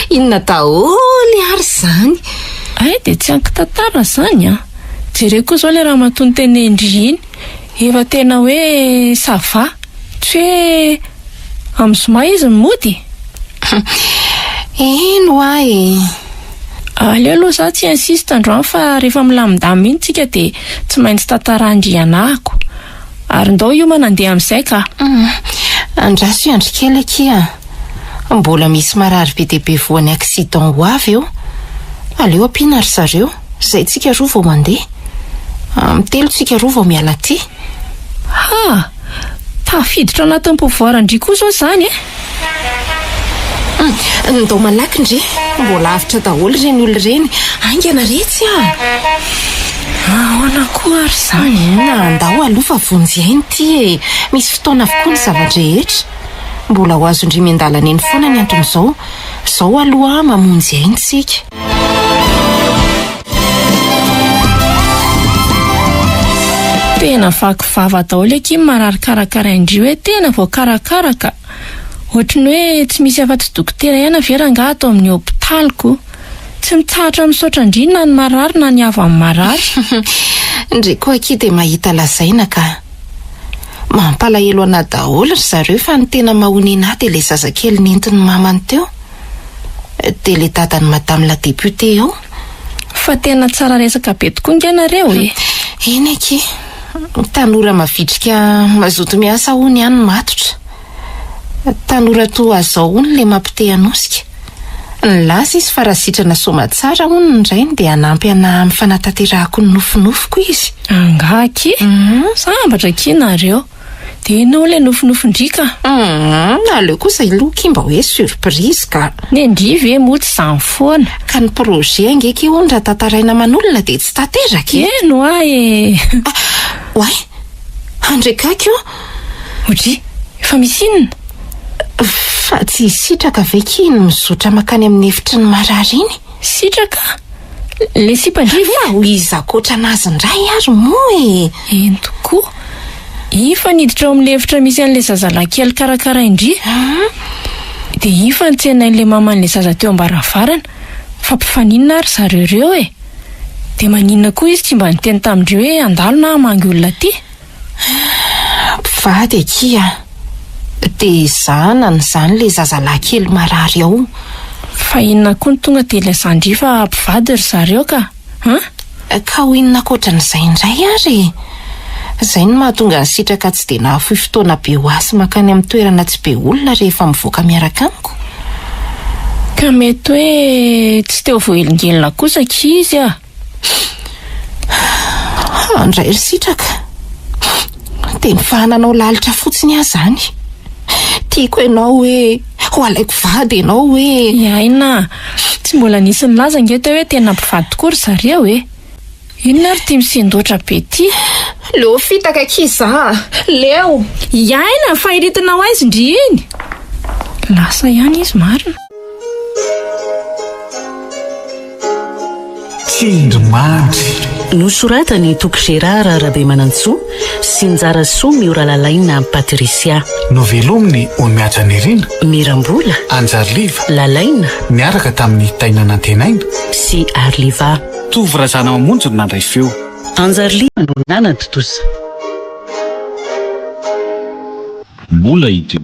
Inona daholo ary izany? Ay, dia tsy ankitantara izany a. Jereo koa izao le raha matony tenendry iny. Efa tena hoe sava. Tsy hoe amin'ny zoma izy mody. Eno ahy. Aleo aloha za tsy insiste androany fa rehefa milamindamy iny tsika dia tsy maintsy tantarandry anahako. Ary ndao io manandeha amin'izay ka. Andraso io andry kely akia. Mbola misy marary be dia be voan'ny accident ho avy eo. Aleo ampiana ry zareo. Izay tsika roa vao mandeha. Mitelo tsika roa vao miala ty. Ha! Tafiditra anatin'ny mpovoarandry koa izao izany e. Ndao malaky ndre. Mbola avitra daholo ireny olona ireny. Aingana retsy a. Ahoana koa ary izany? Andao aloha fa vonjy ainy ty e. Misy fotoana avokoa ny zavadrehetra. Mbola ho azo indry miandalana eny foana ny anton'izao. Izao aloha mamonjy ainy tsika. Tena vakivava daholo aky marary karakara indry hoe tena vao karakaraka. Ohatrany hoe tsy misy afa-tsy dokotera ihany ve raha nga ato amin'ny hopitaliko. Tsy mitsahatra misaotra indriny na ny marary na ny avy amin'ny marary. Ndre koa aky dia mahita lazaina ka. Mampalahelo ana daholo ry zareo fa ny tena mahonina dia ilay zazakely nentin'ny mamany teo. Dia ilay dadan'ny madame la députée eo. Fa tena tsara resaka be tokoa nganareo e. Eny aky. Tanora mavitrika mazoto miasa hono ihany matotra. Tanora toa azao hono le mampite hanosika. Ny lasa izy fa raha sitrana soma tsara hono ny rainy dia hanampy ana amin'ny fanatanterahako ny nofinofiko izy. Angaky? Sambatra ky nareo. Dia inao ilay nofinofindrika? Aleo kosa iloky mba hoe surprise ka. Ny andrivy e moa tsy izany foana. Ka ny projet angeky hono raha tantaraina aman'olona dia tsy tanteraka e. Eno ahy e. Oay, andrekaka io. Ohatry, efa misy inona? Fa tsy sitraka ve kiny mizotra makany amin'ny efitry ny marary iny? Sitraka? Le sipandrivy? Ho iza koatra anazy ndray ary moa e. Eny tokoa. Ifa niditra ao amin'ny efitra misy an'ilay zazalankely karakara indry. Dia ifa nitsenain'ilay maman'ilay zaza teo ambaravarana. Fa mpifaninana ary zareo ireo e. Dia maninona koa izy tsy mba niteny tamindreo hoe andalo na hamangy olona ty? Mpivady akia. Dia izana n'izany ilay zazalankely marary ao. Fa inona koa ny tonga dia ilay zandrifa mpivady ry zareo ka? Ka ho inona koatran'izay indray ary? Izay no mahatonga ny sitraka tsy dia nahafohy fotoana be ho asy makany amin'ny toerana tsy be olona rehefa mivoaka miaraka amiko. Ka mety hoe tsy teo voahelingelina kosa ky izy a. andray ry sitraka dia mifahananao lalitra fotsiny ahy zany. Tiako ianao hoe ho alaiko vady ianao hoe iaina tsy mbola nisy ny laza nge teo hoe tena mpivady tokoa ry zareo hoe inona ary tia misendoatra be ty. leo fitaka kiza leo iaina fahiritinao aizy ndry iny lasa ihany izy marina. Tsindrimandry. Nosoratany Toko Gérard Rabe Manantsoa sy Njara Soa Miora Lalaina Patrisia. Novelominy Oniaja Nirina, Mirambola, Anjariva, Lalaina niaraka tamin'ny Taina Nantenaina sy Arliva. Tovy razana mamonjy nandray feo. Anjariva no nanatotoza. Mbola ito